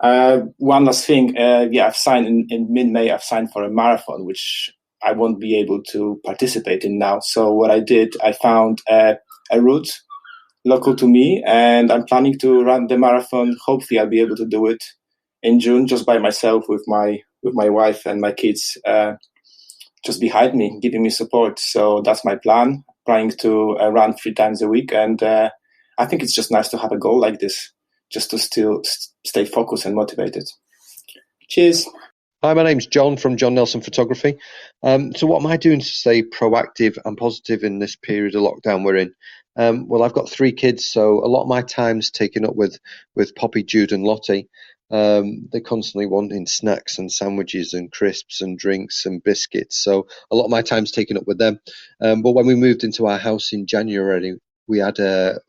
One last thing, I've signed in mid-May. I've signed for a marathon, which I won't be able to participate in now. So what I did, I found a route local to me, and I'm planning to run the marathon. Hopefully, I'll be able to do it in June, just by myself with my wife and my kids, just behind me, giving me support. So that's my plan. Planning to run 3 times a week, and I think it's just nice to have a goal like this, just to still stay focused and motivated. Cheers. Hi, my name's John from John Nelson Photography. So what am I doing to stay proactive and positive in this period of lockdown we're in? Well, I've got 3 kids, so a lot of my time's taken up with Poppy, Jude and Lottie. They're constantly wanting snacks and sandwiches and crisps and drinks and biscuits. So a lot of my time's taken up with them. But when we moved into our house in January, we had a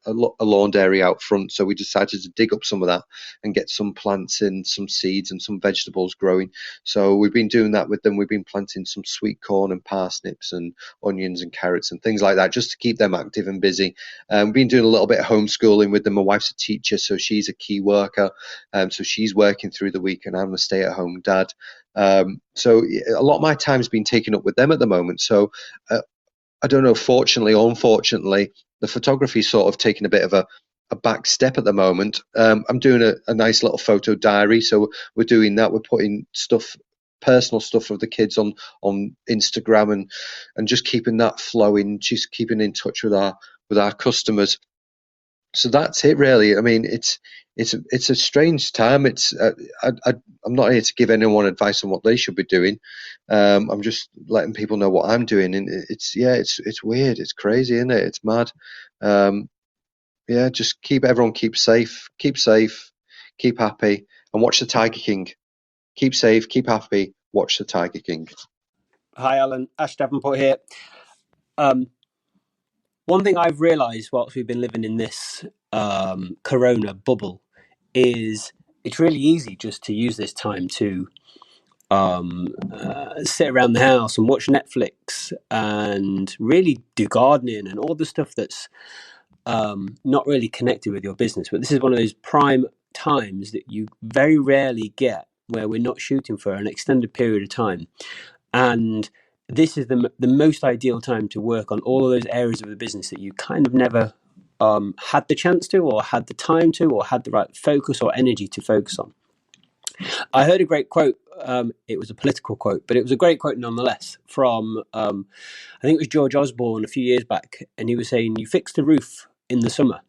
lawned area out front, so we decided to dig up some of that and get some plants in, some seeds and some vegetables growing. So we've been doing that with them. We've been planting some sweet corn and parsnips and onions and carrots and things like that, just to keep them active and busy. We've been doing a little bit of homeschooling with them. My wife's a teacher, so she's a key worker, so she's working through the week, and I'm a stay-at-home dad. So a lot of my time's been taken up with them at the moment. So I don't know, fortunately or unfortunately, the photography's sort of taking a bit of a back step at the moment. I'm doing a nice little photo diary, so we're doing that. We're putting personal stuff of the kids on Instagram and just keeping that flowing, just keeping in touch with our customers. So that's it, really. I mean, it's a strange time. I'm not here to give anyone advice on what they should be doing. I'm just letting people know what I'm doing, and it's weird. It's crazy, isn't it? It's mad. Just everyone keep safe, keep happy, and watch the Tiger King. Keep safe, keep happy, watch the Tiger King. Hi, Alan. Ash Davenport here. One thing I've realised whilst we've been living in this corona bubble is it's really easy just to use this time to sit around the house and watch Netflix and really do gardening and all the stuff that's not really connected with your business. But this is one of those prime times that you very rarely get where we're not shooting for an extended period of time. And this is the most ideal time to work on all of those areas of the business that you kind of never had the chance to, or had the time to, or had the right focus or energy to focus on. I heard a great quote. It was a political quote, but it was a great quote nonetheless from, I think it was George Osborne a few years back. And he was saying, you fix the roof in the summer.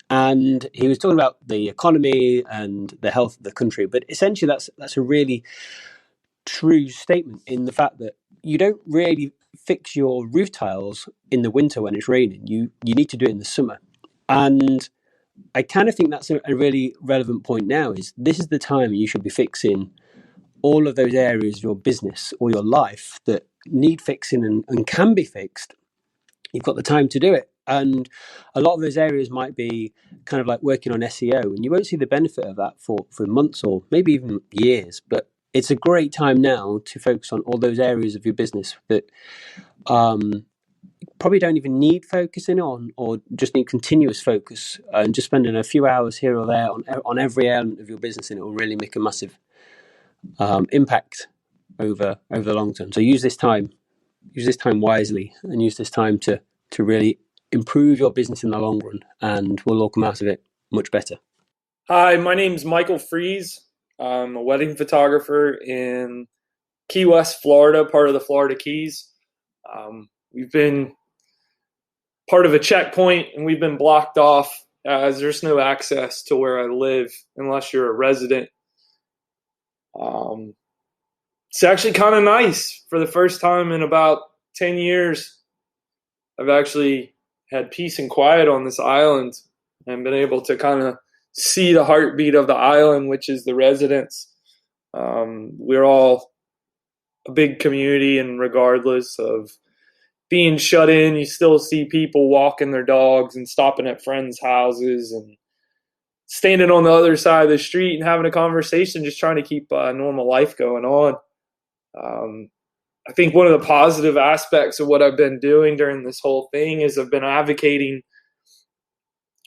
And he was talking about the economy and the health of the country. But essentially, that's a really true statement in the fact that you don't really fix your roof tiles in the winter when it's raining. You need to do it in the summer. And I kind of think that's a really relevant point now, is this is the time you should be fixing all of those areas of your business or your life that need fixing and can be fixed. You've got the time to do it. And a lot of those areas might be kind of like working on SEO, and you won't see the benefit of that for months or maybe even years. But it's a great time now to focus on all those areas of your business that probably don't even need focusing on, or just need continuous focus, and just spending a few hours here or there on every element of your business, and it will really make a massive impact over the long term. So use this time wisely, and use this time to really improve your business in the long run, and we'll all come out of it much better. Hi, my name's Michael Fries. I'm a wedding photographer in Key West, Florida, part of the Florida Keys. We've been part of a checkpoint, and we've been blocked off as there's no access to where I live unless you're a resident. It's actually kind of nice. For the first time in about 10 years, I've actually had peace and quiet on this island and been able to kind of see the heartbeat of the island, which is the residents. We're all a big community, and regardless of being shut in, you still see people walking their dogs and stopping at friends' houses and standing on the other side of the street and having a conversation, just trying to keep normal life going on. I think one of the positive aspects of what I've been doing during this whole thing is I've been advocating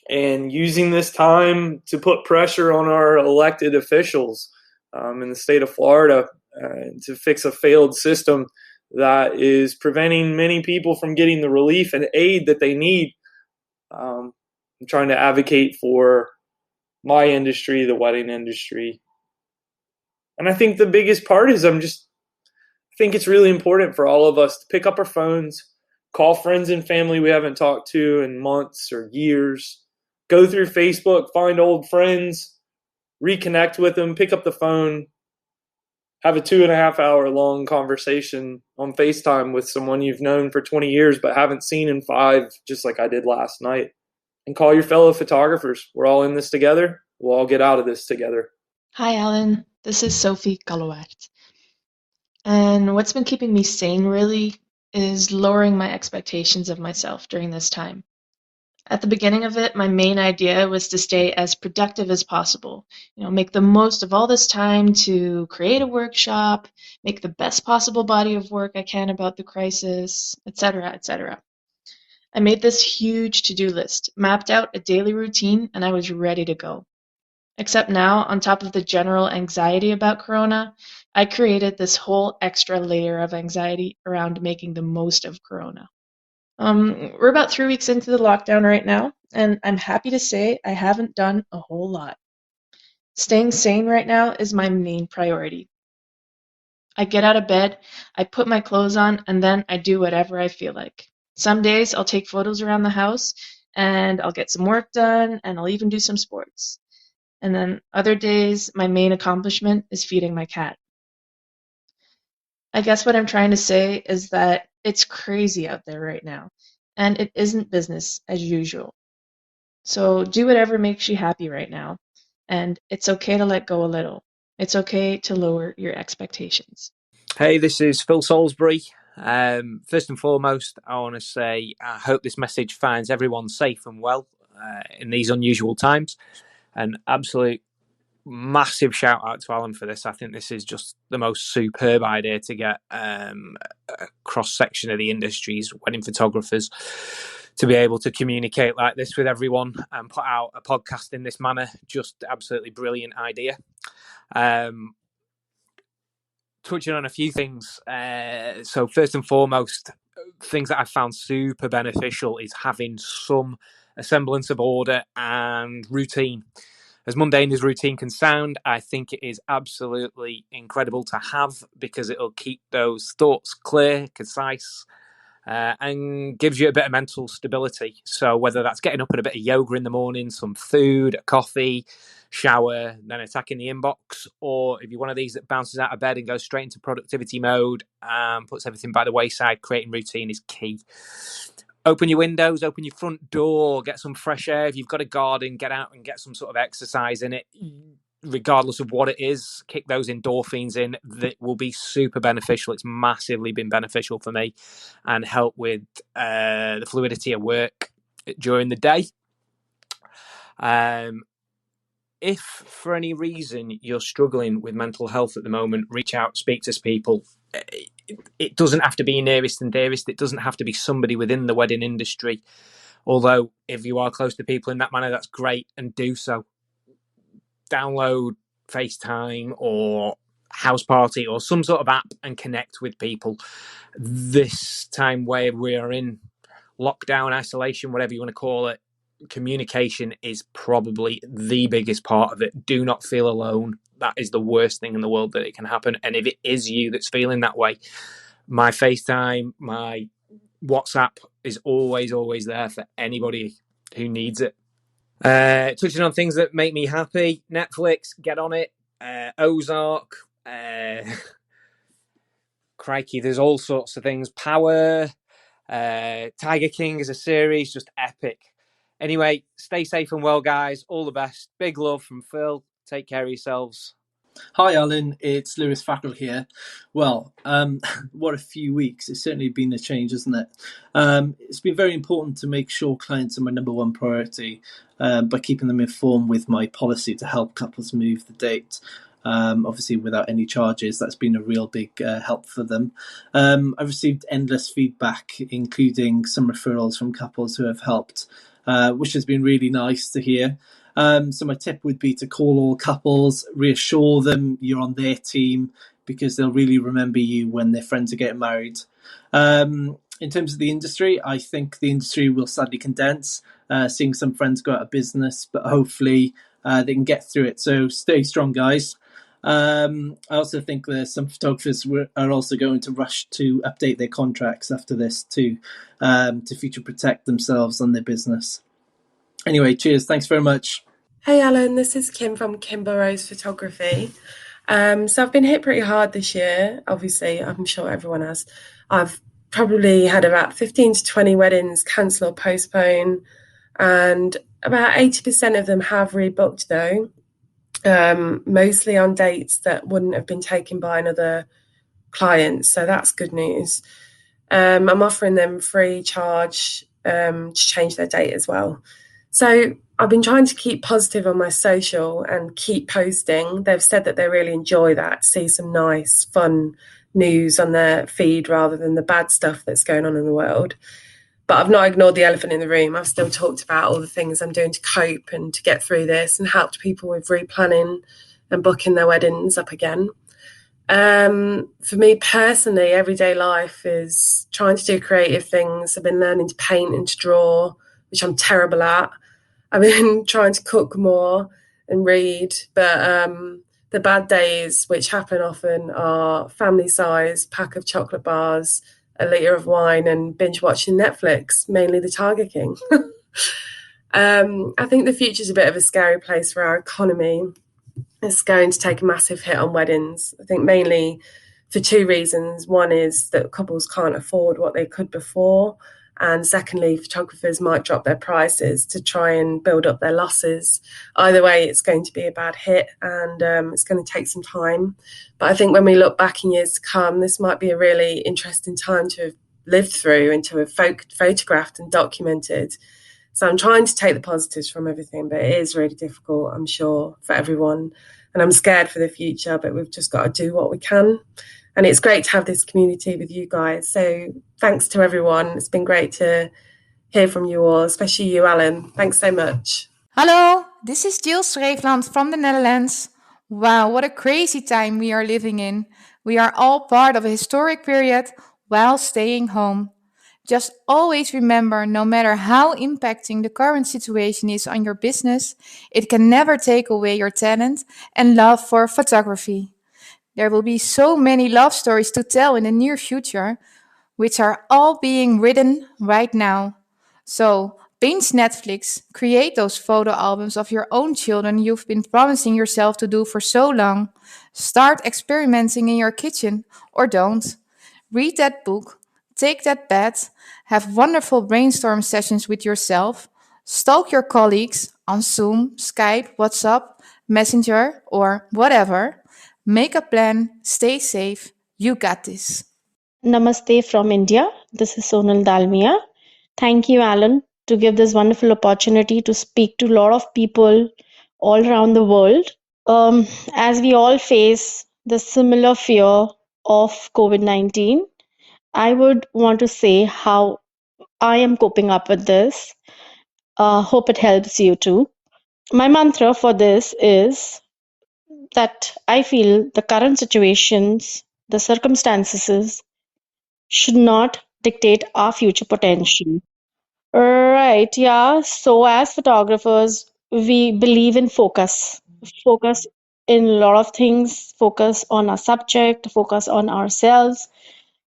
and using this time to put pressure on our elected officials in the state of Florida to fix a failed system that is preventing many people from getting the relief and aid that they need. I'm trying to advocate for my industry, the wedding industry. And I think the biggest part is I think it's really important for all of us to pick up our phones, call friends and family we haven't talked to in months or years, go through Facebook, find old friends, reconnect with them, pick up the phone, have a 2.5 hour long conversation on FaceTime with someone you've known for 20 years but haven't seen in 5, just like I did last night. And call your fellow photographers. We're all in this together. We'll all get out of this together. Hi, Alan. This is Sophie Gallowacht. And what's been keeping me sane, really, is lowering my expectations of myself during this time. At the beginning of it, my main idea was to stay as productive as possible. Make the most of all this time to create a workshop, make the best possible body of work I can about the crisis, etc., etc. I made this huge to-do list, mapped out a daily routine, and I was ready to go. Except now, on top of the general anxiety about Corona, I created this whole extra layer of anxiety around making the most of Corona. We're about 3 weeks into the lockdown right now, and I'm happy to say I haven't done a whole lot. Staying sane right now is my main priority. I get out of bed, I put my clothes on, and then I do whatever I feel like. Some days I'll take photos around the house, and I'll get some work done, and I'll even do some sports. And then other days, my main accomplishment is feeding my cat. I guess what I'm trying to say is that it's crazy out there right now, and it isn't business as usual. So do whatever makes you happy right now, and it's okay to let go a little. It's okay to lower your expectations. Hey, this is Phil Salisbury. First and foremost, I want to say I hope this message finds everyone safe and well in these unusual times. An absolute massive shout out to Alan for this. I think this is just the most superb idea to get a cross section of the industries, wedding photographers, to be able to communicate like this with everyone and put out a podcast in this manner. Just absolutely brilliant idea. Touching on a few things. So first and foremost, things that I found super beneficial is having a semblance of order and routine. As mundane as routine can sound, I think it is absolutely incredible to have, because it'll keep those thoughts clear, concise, and gives you a bit of mental stability. So whether that's getting up and a bit of yoga in the morning, some food, a coffee, shower, then attacking the inbox, or if you're one of these that bounces out of bed and goes straight into productivity mode and puts everything by the wayside, creating routine is key. Open your windows, open your front door, get some fresh air. If you've got a garden, get out and get some sort of exercise in it. Regardless of what it is, kick those endorphins in. That will be super beneficial. It's massively been beneficial for me and help with the fluidity of work during the day. If for any reason you're struggling with mental health at the moment, reach out, speak to people. It doesn't have to be your nearest and dearest. It doesn't have to be somebody within the wedding industry. Although if you are close to people in that manner, that's great, and do so. Download FaceTime or House Party or some sort of app and connect with people. This time where we are in lockdown, isolation, whatever you want to call it, communication is probably the biggest part of it. Do not feel alone. That is the worst thing in the world that it can happen. And if it is you that's feeling that way, my FaceTime, my WhatsApp is always there for anybody who needs it. Touching on things that make me happy, Netflix, get on it. Ozark, crikey, there's all sorts of things. Power, Tiger King is a series, just epic. Anyway, stay safe and well, guys. All the best. Big love from Phil. Take care of yourselves. Hi, Alan. It's Lewis Fackrell here. Well, what a few weeks. It's certainly been a change, isn't it? It's been very important to make sure clients are my number one priority by keeping them informed with my policy to help couples move the date. Obviously, without any charges, that's been a real big help for them. I've received endless feedback, including some referrals from couples who have helped which has been really nice to hear. So my tip would be to call all couples, reassure them you're on their team, because they'll really remember you when their friends are getting married. In terms of the industry, I think the industry will sadly condense, seeing some friends go out of business, but hopefully they can get through it. So stay strong, guys. I also think that some photographers are also going to rush to update their contracts after this to future protect themselves and their business. Anyway, cheers. Thanks very much. Hey Alan, this is Kim from Kim Burrows Photography. So I've been hit pretty hard this year. Obviously, I'm sure everyone has. I've probably had about 15 to 20 weddings cancel or postpone, and about 80% of them have rebooked though, mostly on dates that wouldn't have been taken by another client. So that's good news. I'm offering them free charge to change their date as well. So I've been trying to keep positive on my social and keep posting. They've said that they really enjoy that, see some nice, fun news on their feed rather than the bad stuff that's going on in the world. But I've not ignored the elephant in the room. I've still talked about all the things I'm doing to cope and to get through this, and helped people with replanning and booking their weddings up again. For me personally, everyday life is trying to do creative things. I've been learning to paint and to draw, which I'm terrible at. I've been trying to cook more and read, but the bad days, which happen often, are family size pack of chocolate bars, a litre of wine, and binge watching Netflix, mainly The Tiger King. I think the future's a bit of a scary place for our economy. It's going to take a massive hit on weddings. I think mainly for two reasons. One is that couples can't afford what they could before. And secondly, photographers might drop their prices to try and build up their losses. Either way, it's going to be a bad hit, and it's going to take some time. But I think when we look back in years to come, this might be a really interesting time to have lived through and to have photographed and documented. So I'm trying to take the positives from everything, but it is really difficult, I'm sure, for everyone. And I'm scared for the future, but we've just got to do what we can. And it's great to have this community with you guys. So thanks to everyone. It's been great to hear from you all, especially you, Alan. Thanks so much. Hello, this is Jill Streefland from the Netherlands. Wow, what a crazy time we are living in. We are all part of a historic period while staying home. Just always remember, no matter how impacting the current situation is on your business, it can never take away your talent and love for photography. There will be so many love stories to tell in the near future, which are all being written right now. So, binge Netflix, create those photo albums of your own children you've been promising yourself to do for so long. Start experimenting in your kitchen, or don't. Read that book, take that bet, have wonderful brainstorm sessions with yourself, stalk your colleagues on Zoom, Skype, WhatsApp, Messenger, or whatever. Make a plan, stay safe, you got this. Namaste from India. This is Sonal Dalmia. Thank you, Alan, to give this wonderful opportunity to speak to a lot of people all around the world. As we all face the similar fear of COVID-19, I would want to say how I am coping up with this. Hope it helps you too. My mantra for this is that I feel the current situations, the circumstances should not dictate our future potential. Right, yeah. So as photographers, we believe in focus. Focus in a lot of things, focus on our subject, focus on ourselves.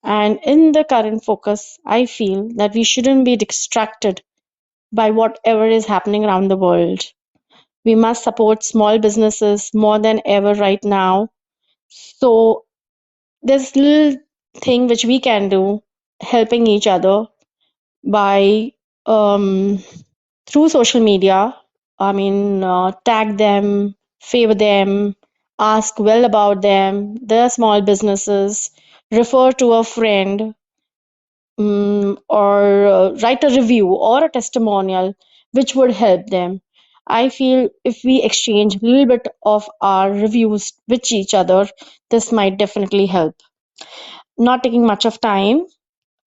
And in the current focus, I feel that we shouldn't be distracted by whatever is happening around the world. We must support small businesses more than ever right now. So there's little thing which we can do, helping each other by through social media. Tag them, favor them, ask well about them, their small businesses, refer to a friend, or write a review or a testimonial which would help them. I feel if we exchange a little bit of our reviews with each other, this might definitely help. Not taking much of time,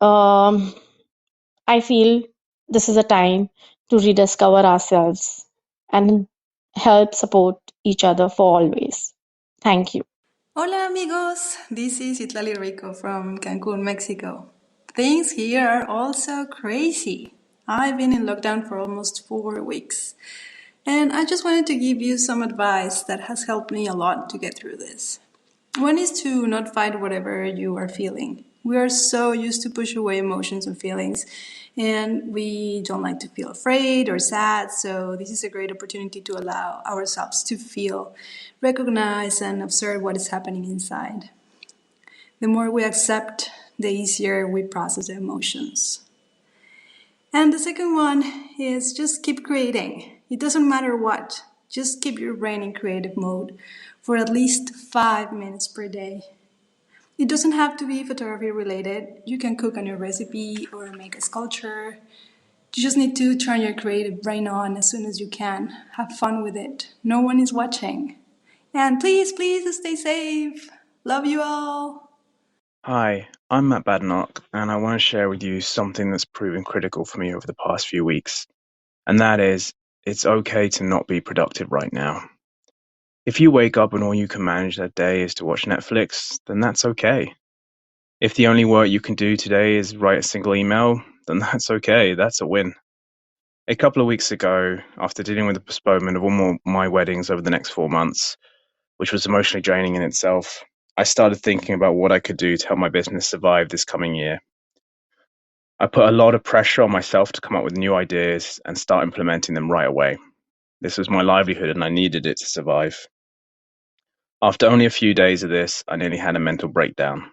I feel this is a time to rediscover ourselves and help support each other for always. Thank you. Hola amigos, this is Italy Rico from Cancun, Mexico. Things here are also crazy. I've been in lockdown for almost 4 weeks, and I just wanted to give you some advice that has helped me a lot to get through this. One is to not fight whatever you are feeling. We are so used to push away emotions and feelings, and we don't like to feel afraid or sad, so this is a great opportunity to allow ourselves to feel, recognize, and observe what is happening inside. The more we accept, the easier we process the emotions. And the second one is just keep creating. It doesn't matter what, just keep your brain in creative mode for at least 5 minutes per day. It doesn't have to be photography related. You can cook a new recipe or make a sculpture. You just need to turn your creative brain on as soon as you can. Have fun with it. No one is watching. And please, please stay safe. Love you all. Hi, I'm Matt Badenoch, and I want to share with you something that's proven critical for me over the past few weeks. And that is, it's okay to not be productive right now. If you wake up and all you can manage that day is to watch Netflix, then that's okay. If the only work you can do today is write a single email, then that's okay, that's a win. A couple of weeks ago, after dealing with the postponement of all my weddings over the next 4 months, which was emotionally draining in itself, I started thinking about what I could do to help my business survive this coming year. I put a lot of pressure on myself to come up with new ideas and start implementing them right away. This was my livelihood and I needed it to survive. After only a few days of this, I nearly had a mental breakdown.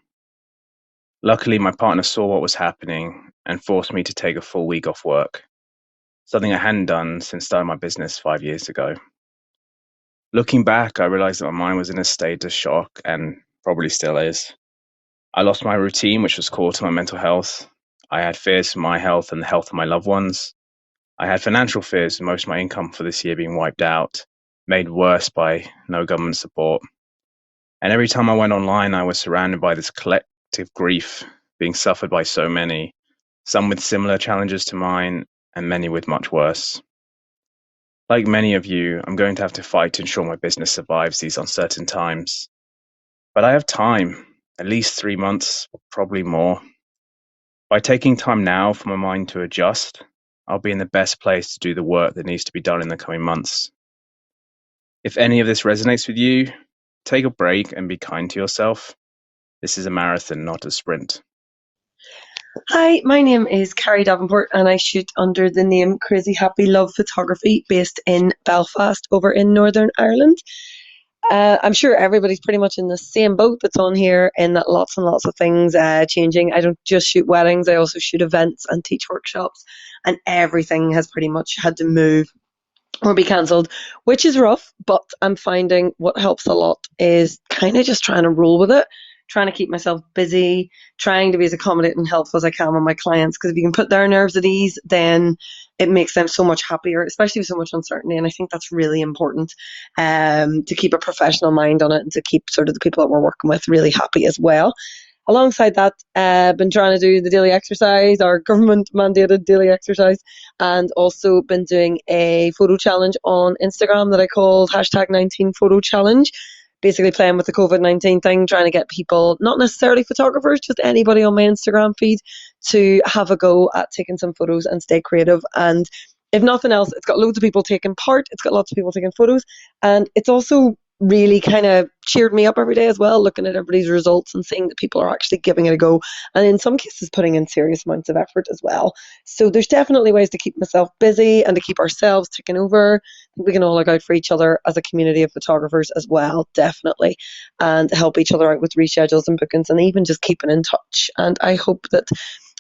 Luckily, my partner saw what was happening and forced me to take a full week off work, something I hadn't done since starting my business 5 years ago. Looking back, I realized that my mind was in a state of shock and probably still is. I lost my routine, which was core to my mental health. I had fears for my health and the health of my loved ones. I had financial fears, most of my income for this year being wiped out, made worse by no government support. And every time I went online, I was surrounded by this collective grief being suffered by so many, some with similar challenges to mine, and many with much worse. Like many of you, I'm going to have to fight to ensure my business survives these uncertain times. But I have time, at least 3 months, probably more. By taking time now for my mind to adjust, I'll be in the best place to do the work that needs to be done in the coming months. If any of this resonates with you, take a break and be kind to yourself. This is a marathon, not a sprint. Hi, my name is Carrie Davenport and I shoot under the name Crazy Happy Love Photography based in Belfast over in Northern Ireland. I'm sure everybody's pretty much in the same boat that's on here in that lots and lots of things changing. I don't just shoot weddings, I also shoot events and teach workshops, and everything has pretty much had to move or be cancelled, which is rough, but I'm finding what helps a lot is kind of just trying to roll with it, trying to keep myself busy, trying to be as accommodating and helpful as I can with my clients, because if you can put their nerves at ease, then it makes them so much happier, especially with so much uncertainty. And I think that's really important, to keep a professional mind on it and to keep sort of the people that we're working with really happy as well. Alongside that, been trying to do the daily exercise, our government mandated daily exercise, and also been doing a photo challenge on Instagram that I called #19photochallenge. Basically playing with the COVID-19 thing, trying to get people, not necessarily photographers, just anybody on my Instagram feed, to have a go at taking some photos and stay creative. And if nothing else, it's got loads of people taking part, it's got lots of people taking photos, and it's also really kind of cheered me up every day as well, looking at everybody's results and seeing that people are actually giving it a go, and in some cases putting in serious amounts of effort as well. So there's definitely ways to keep myself busy and to keep ourselves ticking over. I think we can all look out for each other as a community of photographers as well, definitely, and help each other out with reschedules and bookings, and even just keeping in touch. And I hope that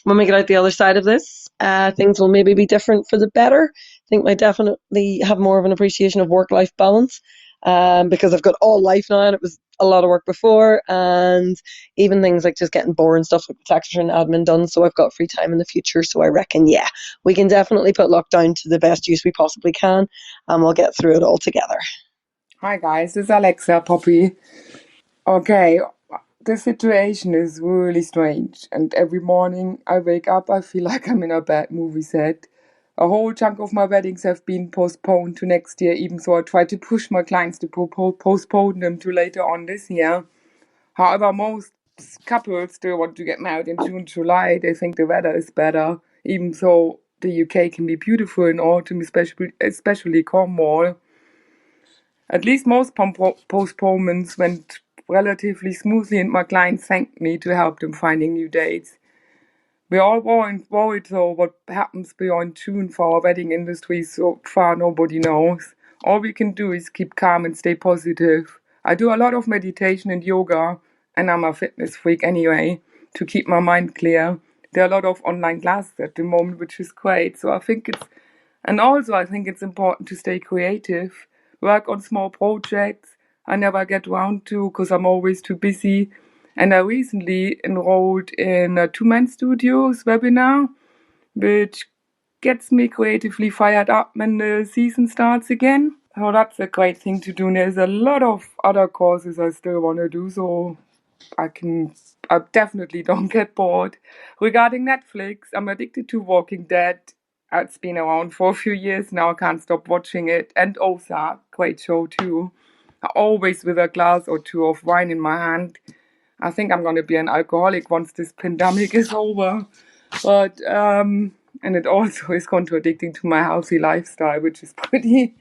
when we get out the other side of this, things will maybe be different for the better. I think I definitely have more of an appreciation of work-life balance, because I've got all life now and it was a lot of work before, and even things like just getting bored and stuff like the tax return admin done, so I've got free time in the future. So I reckon, yeah, we can definitely put lockdown to the best use we possibly can, and we'll get through it all together. Hi guys, this is Alexa Poppy. Okay, the situation is really strange, and every morning I wake up I feel like I'm in a bad movie set a whole chunk of my weddings have been postponed to next year, even so I try to push my clients to postpone them to later on this year. However, most couples still want to get married in June, July. They think the weather is better, even though the UK can be beautiful in autumn, especially Cornwall. At least most postponements went relatively smoothly, and my clients thanked me to help them finding new dates. We're all worried though what happens beyond June for our wedding industry. So far nobody knows. All we can do is keep calm and stay positive. I do a lot of meditation and yoga, and I'm a fitness freak anyway, to keep my mind clear. There are a lot of online classes at the moment, which is great. So I think it's important to stay creative, work on small projects I never get around to because I'm always too busy. And I recently enrolled in a two-man studios webinar, which gets me creatively fired up when the season starts again. So that's a great thing to do. And there's a lot of other courses I still want to do, so I definitely don't get bored. Regarding Netflix, I'm addicted to Walking Dead. It's been around for a few years now. I can't stop watching it. And Ozark, great show too. Always with a glass or two of wine in my hand. I think I'm going to be an alcoholic once this pandemic is over. But, and it also is contradicting to my healthy lifestyle, which is pretty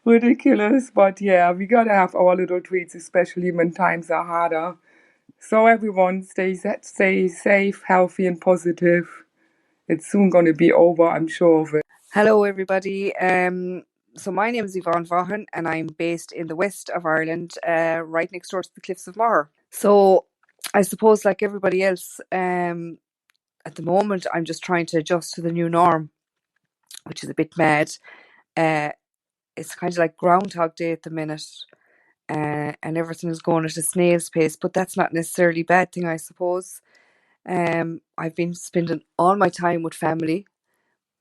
ridiculous. But yeah, we got to have our little treats, especially when times are harder. So everyone stay safe, healthy and positive. It's soon going to be over, I'm sure of it. Hello everybody. So my name is Yvonne Vaughan and I'm based in the west of Ireland, right next door to the Cliffs of Moher. So I suppose like everybody else, at the moment I'm just trying to adjust to the new norm, which is a bit mad. It's kind of like Groundhog Day at the minute, and everything is going at a snail's pace, but that's not necessarily a bad thing, I suppose. I've been spending all my time with family.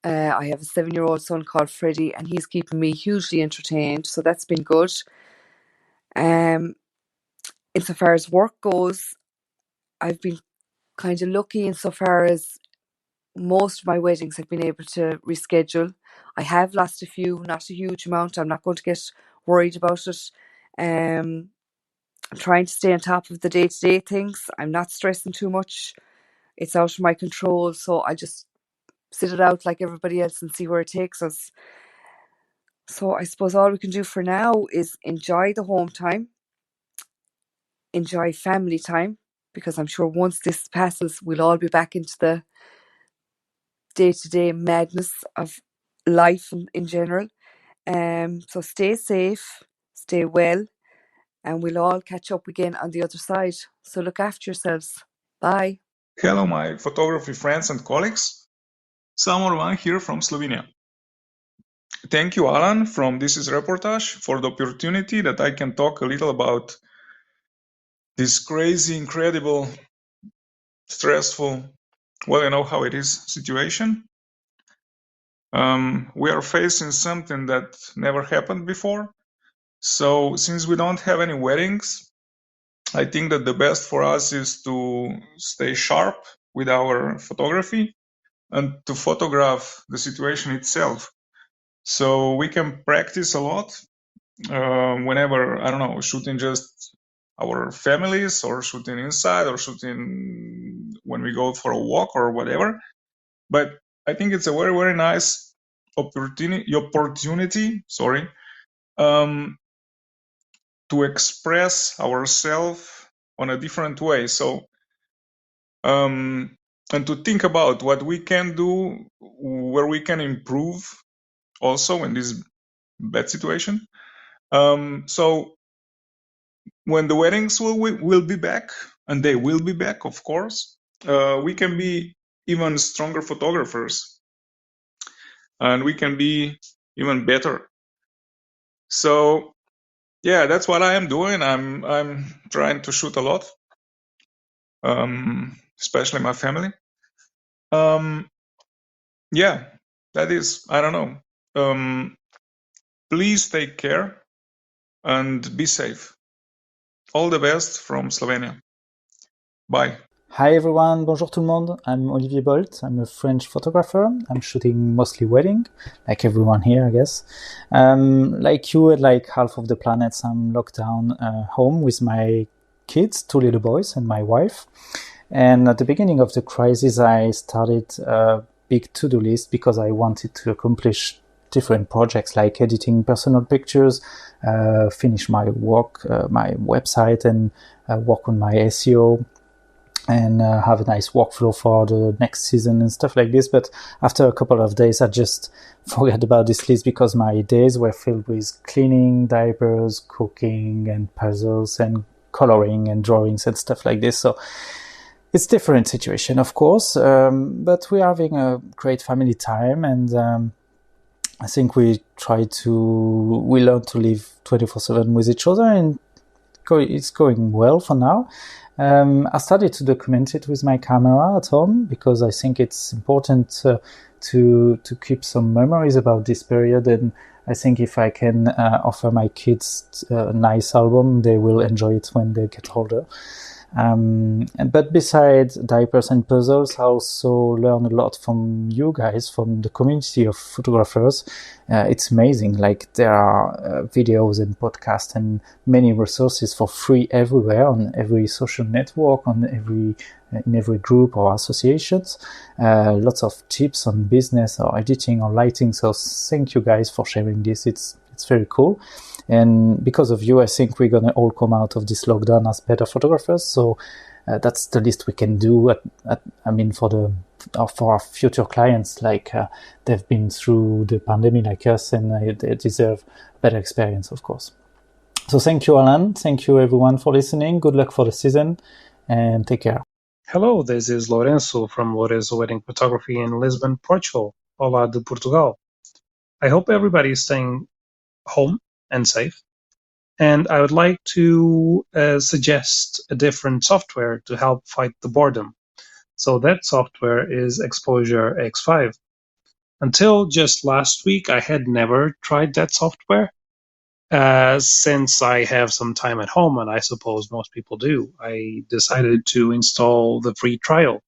I have a 7-year-old son called Freddie, and he's keeping me hugely entertained, so that's been good. Insofar as work goes, I've been kind of lucky insofar as most of my weddings have been able to reschedule. I have lost a few, not a huge amount. I'm not going to get worried about it. I'm trying to stay on top of the day-to-day things. I'm not stressing too much. It's out of my control, so I just sit it out like everybody else and see where it takes us. So I suppose all we can do for now is enjoy the home time, enjoy family time, because I'm sure once this passes, we'll all be back into the day-to-day madness of life in general. So stay safe, stay well, and we'll all catch up again on the other side. So look after yourselves. Bye. Hello, my photography friends and colleagues. Someone here from Slovenia. Thank you, Alan, from This is Reportage, for the opportunity that I can talk a little about this crazy, incredible, stressful, well, you know how it is, situation. We are facing something that never happened before. So since we don't have any weddings, I think that the best for us is to stay sharp with our photography and to photograph the situation itself. So we can practice a lot whenever, I don't know, shooting just our families or shooting inside or shooting when we go for a walk or whatever. But I think it's a very, very nice opportunity, to express ourselves on a different way. So, and to think about what we can do, where we can improve also in this bad situation. So when the weddings will be back, and they will be back, of course, we can be even stronger photographers, and we can be even better. So yeah, that's what I am doing. I'm trying to shoot a lot, especially my family. Yeah, that is, I don't know. Please take care and be safe. All the best from Slovenia. Bye. Hi everyone, bonjour tout le monde. I'm Olivier Bolt. I'm a French photographer. I'm shooting mostly wedding, like everyone here, I guess. Like you, like half of the planets, I'm locked down home with my kids, 2 little boys, and my wife. And at the beginning of the crisis, I started a big to-do list because I wanted to accomplish different projects like editing personal pictures, finish my work, my website, and work on my SEO. And have a nice workflow for the next season and stuff like this. But after a couple of days, I just forgot about this list because my days were filled with cleaning, diapers, cooking, and puzzles, and coloring, and drawings, and stuff like this. So it's a different situation, of course, but we're having a great family time, and I think we learn to live 24/7 with each other, and it's going well for now. I started to document it with my camera at home because I think it's important to keep some memories about this period, and I think if I can offer my kids a nice album, they will enjoy it when they get older. But besides diapers and puzzles, I also learn a lot from you guys, from the community of photographers. It's amazing. Like there are videos and podcasts and many resources for free everywhere on every social network, in every group or associations. Lots of tips on business or editing or lighting. So thank you guys for sharing this. It's very cool. And because of you, I think we're going to all come out of this lockdown as better photographers. So that's the least we can do. For our future clients, like they've been through the pandemic like us, and they deserve better experience, of course. So thank you, Alan. Thank you, everyone, for listening. Good luck for the season, and take care. Hello, this is Lourenço from Lourenço Wedding Photography in Lisbon, Portugal. Olá de Portugal. I hope everybody is staying home and safe. And I would like to suggest a different software to help fight the boredom. So that software is Exposure X5. Until just last week, I had never tried that software. Since I have some time at home, and I suppose most people do, I decided to install the free trial.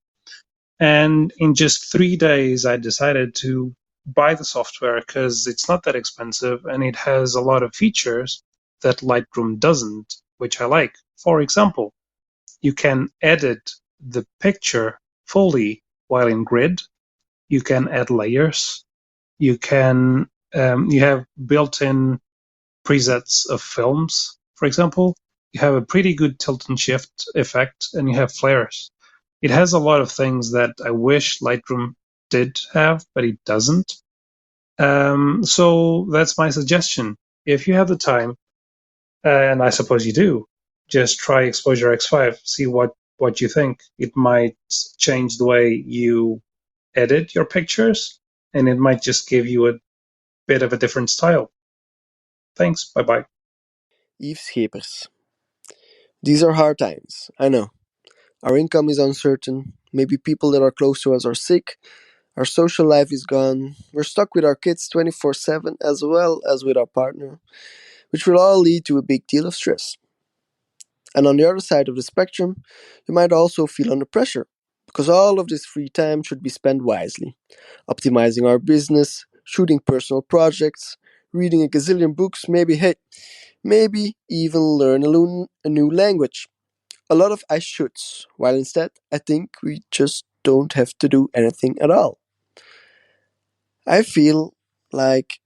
And in just 3 days, I decided to buy the software because it's not that expensive and it has a lot of features that Lightroom doesn't, which I like. For example, you can edit the picture fully while in grid. You can add layers. You have built-in presets of films. For example, you have a pretty good tilt and shift effect, and you have flares. It has a lot of things that I wish Lightroom did have, but it doesn't. So that's my suggestion. If you have the time, and I suppose you do, just try Exposure X5, see what you think. It might change the way you edit your pictures, and it might just give you a bit of a different style. Thanks, bye-bye. Yves Schepers. These are hard times, I know. Our income is uncertain, maybe people that are close to us are sick, our social life is gone, we're stuck with our kids 24/7 as well as with our partner, which will all lead to a big deal of stress. And on the other side of the spectrum, you might also feel under pressure, because all of this free time should be spent wisely, optimizing our business, shooting personal projects, reading a gazillion books, maybe even learn a new language. A lot of I shoulds, while instead I think we just don't have to do anything at all. I feel like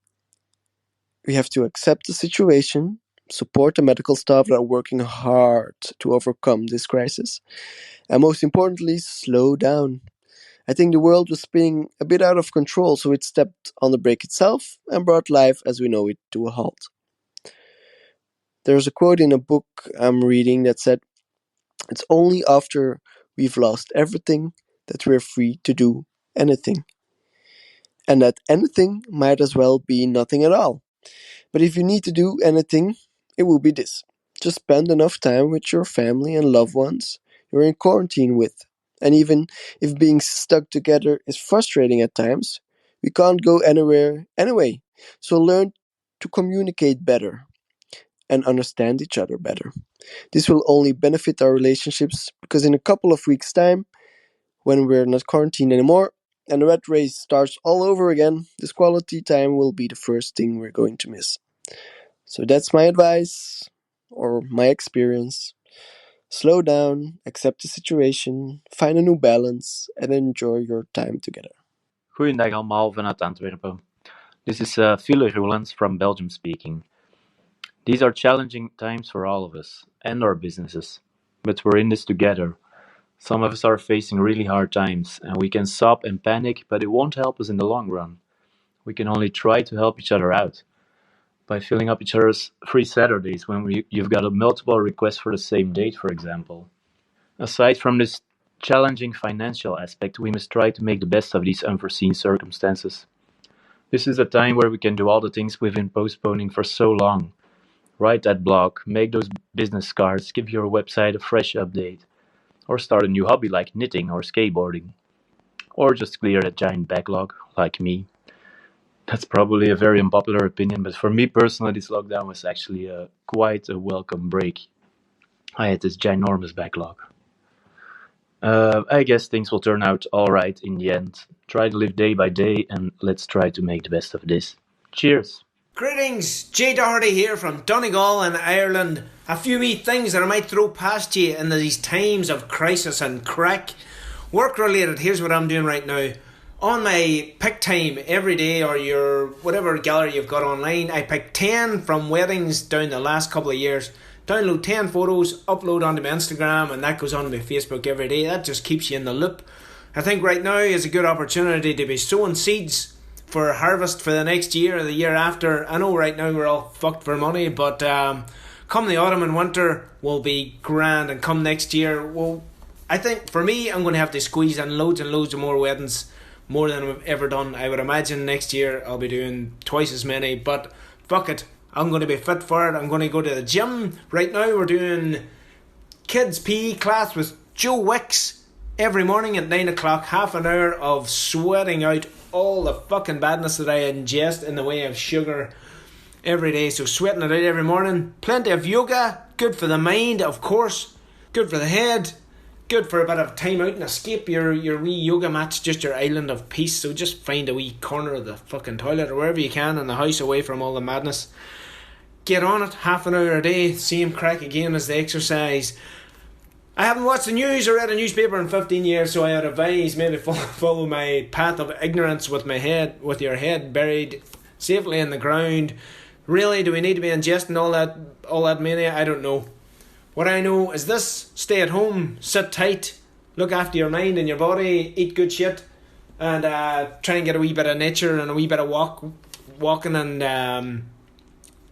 we have to accept the situation, support the medical staff that are working hard to overcome this crisis, and most importantly, slow down. I think the world was spinning a bit out of control, so it stepped on the brake itself and brought life as we know it to a halt. There's a quote in a book I'm reading that said, "It's only after we've lost everything that we're free to do anything." And that anything might as well be nothing at all. But if you need to do anything, it will be this. Just spend enough time with your family and loved ones you're in quarantine with. And even if being stuck together is frustrating at times, we can't go anywhere anyway. So learn to communicate better. and understand each other better. This will only benefit our relationships because in a couple of weeks' time, when we're not quarantined anymore and the rat race starts all over again, this quality time will be the first thing we're going to miss. So that's my advice, or my experience. Slow down, accept the situation, find a new balance, and enjoy your time together. Goeiedag allemaal vanuit Antwerpen. This is Philip Roelens from Belgium speaking. These are challenging times for all of us and our businesses, but we're in this together. Some of us are facing really hard times, and we can sob and panic, but it won't help us in the long run. We can only try to help each other out by filling up each other's free Saturdays when you've got a multiple requests for the same date, for example. Aside from this challenging financial aspect, we must try to make the best of these unforeseen circumstances. This is a time where we can do all the things we've been postponing for so long. Write that blog, make those business cards, give your website a fresh update, or start a new hobby like knitting or skateboarding, or just clear a giant backlog like me. That's probably a very unpopular opinion, but for me personally, this lockdown was actually quite a welcome break. I had this ginormous backlog. I guess things will turn out alright in the end. Try to live day by day, and let's try to make the best of this. Cheers! Greetings, Jay Doherty here from Donegal in Ireland. A few wee things that I might throw past you in these times of crisis and crack. Work related, here's what I'm doing right now. On my pick time every day, or your whatever gallery you've got online, I pick 10 from weddings down the last couple of years. Download 10 photos, upload onto my Instagram, and that goes on my Facebook every day. That just keeps you in the loop. I think right now is a good opportunity to be sowing seeds for harvest for the next year or the year after. I know right now we're all fucked for money, but come the autumn and winter will be grand, and come next year, well, I think for me, I'm going to have to squeeze in loads and loads of more weddings, more than I've ever done. I would imagine next year I'll be doing twice as many, but fuck it, I'm going to be fit for it. I'm going to go to the gym. Right now we're doing kids PE class with Joe Wicks every morning at 9 o'clock, half an hour of sweating out all the fucking badness that I ingest in the way of sugar every day. So sweating it out every morning. Plenty of yoga, good for the mind, of course, good for the head, good for a bit of time out and escape. Your wee yoga mat's just your island of peace. So just find a wee corner of the fucking toilet or wherever you can in the house, away from all the madness. Get on it, half an hour a day, same crack again as the exercise. I haven't watched the news or read a newspaper in 15 years, so I would advise maybe follow my path of ignorance with your head buried safely in the ground. Really, do we need to be ingesting all that mania? I don't know. What I know is this: stay at home, sit tight, look after your mind and your body, eat good shit, and try and get a wee bit of nature and a wee bit of walking and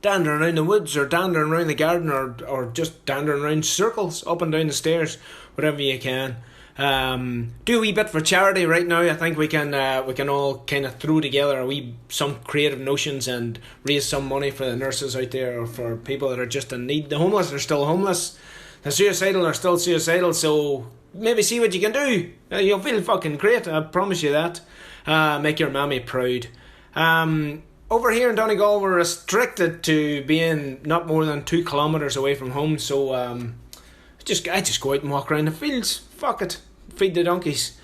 dandering around the woods, or dandering around the garden, or just dandering around circles up and down the stairs, whatever you can. Do a wee bit for charity right now. I think we can all kind of throw together some creative notions and raise some money for the nurses out there, or for people that are just in need. The homeless are still homeless, the suicidal are still suicidal, so maybe see what you can do. You'll feel fucking great, I promise you that. Make your mammy proud. Over here in Donegal, we're restricted to being not more than 2 kilometres away from home, so I just go out and walk around the fields. Fuck it, feed the donkeys.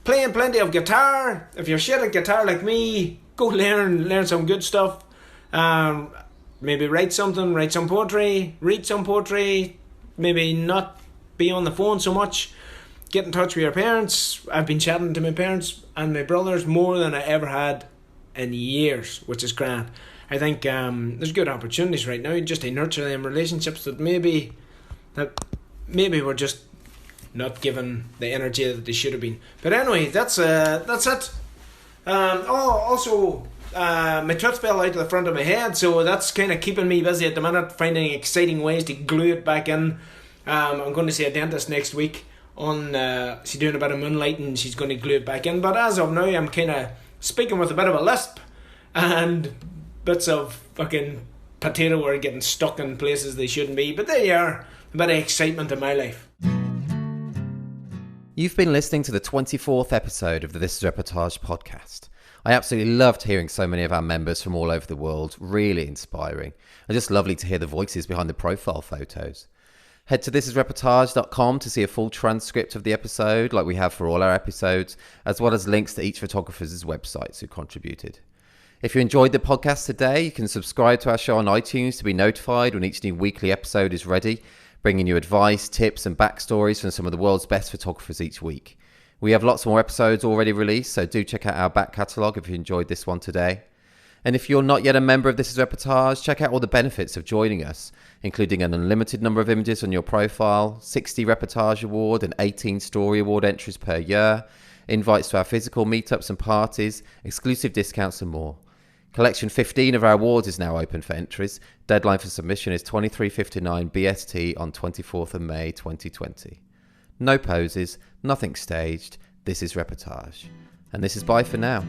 Playing plenty of guitar. If you're shit at guitar like me, go learn some good stuff. Maybe write some poetry, read some poetry. Maybe not be on the phone so much. Get in touch with your parents. I've been chatting to my parents and my brothers more than I ever had in years, which is grand. I think there's good opportunities right now just to nurture them relationships that maybe we're just not given the energy that they should have been. But anyway, that's it. Also, my tooth fell out of the front of my head, so that's kind of keeping me busy at the minute, finding exciting ways to glue it back in. I'm going to see a dentist next week. She's doing a bit of moonlighting, she's going to glue it back in. But as of now, I'm kind of speaking with a bit of a lisp, and bits of fucking potato are getting stuck in places they shouldn't be. But there you are, a bit of excitement in my life. You've been listening to the 24th episode of the This is Reportage podcast. I absolutely loved hearing so many of our members from all over the world, really inspiring. And just lovely to hear the voices behind the profile photos. Head to thisisreportage.com to see a full transcript of the episode, like we have for all our episodes, as well as links to each photographer's websites who contributed. If you enjoyed the podcast today, you can subscribe to our show on iTunes to be notified when each new weekly episode is ready, bringing you advice, tips and backstories from some of the world's best photographers each week. We have lots more episodes already released, so do check out our back catalogue if you enjoyed this one today. And if you're not yet a member of This Is Reportage, check out all the benefits of joining us, including an unlimited number of images on your profile, 60 Reportage Award and 18 Story Award entries per year, invites to our physical meetups and parties, exclusive discounts and more. Collection 15 of our awards is now open for entries. Deadline for submission is 23:59 BST on 24th of May 2020. No poses, nothing staged. This is Reportage. And this is bye for now.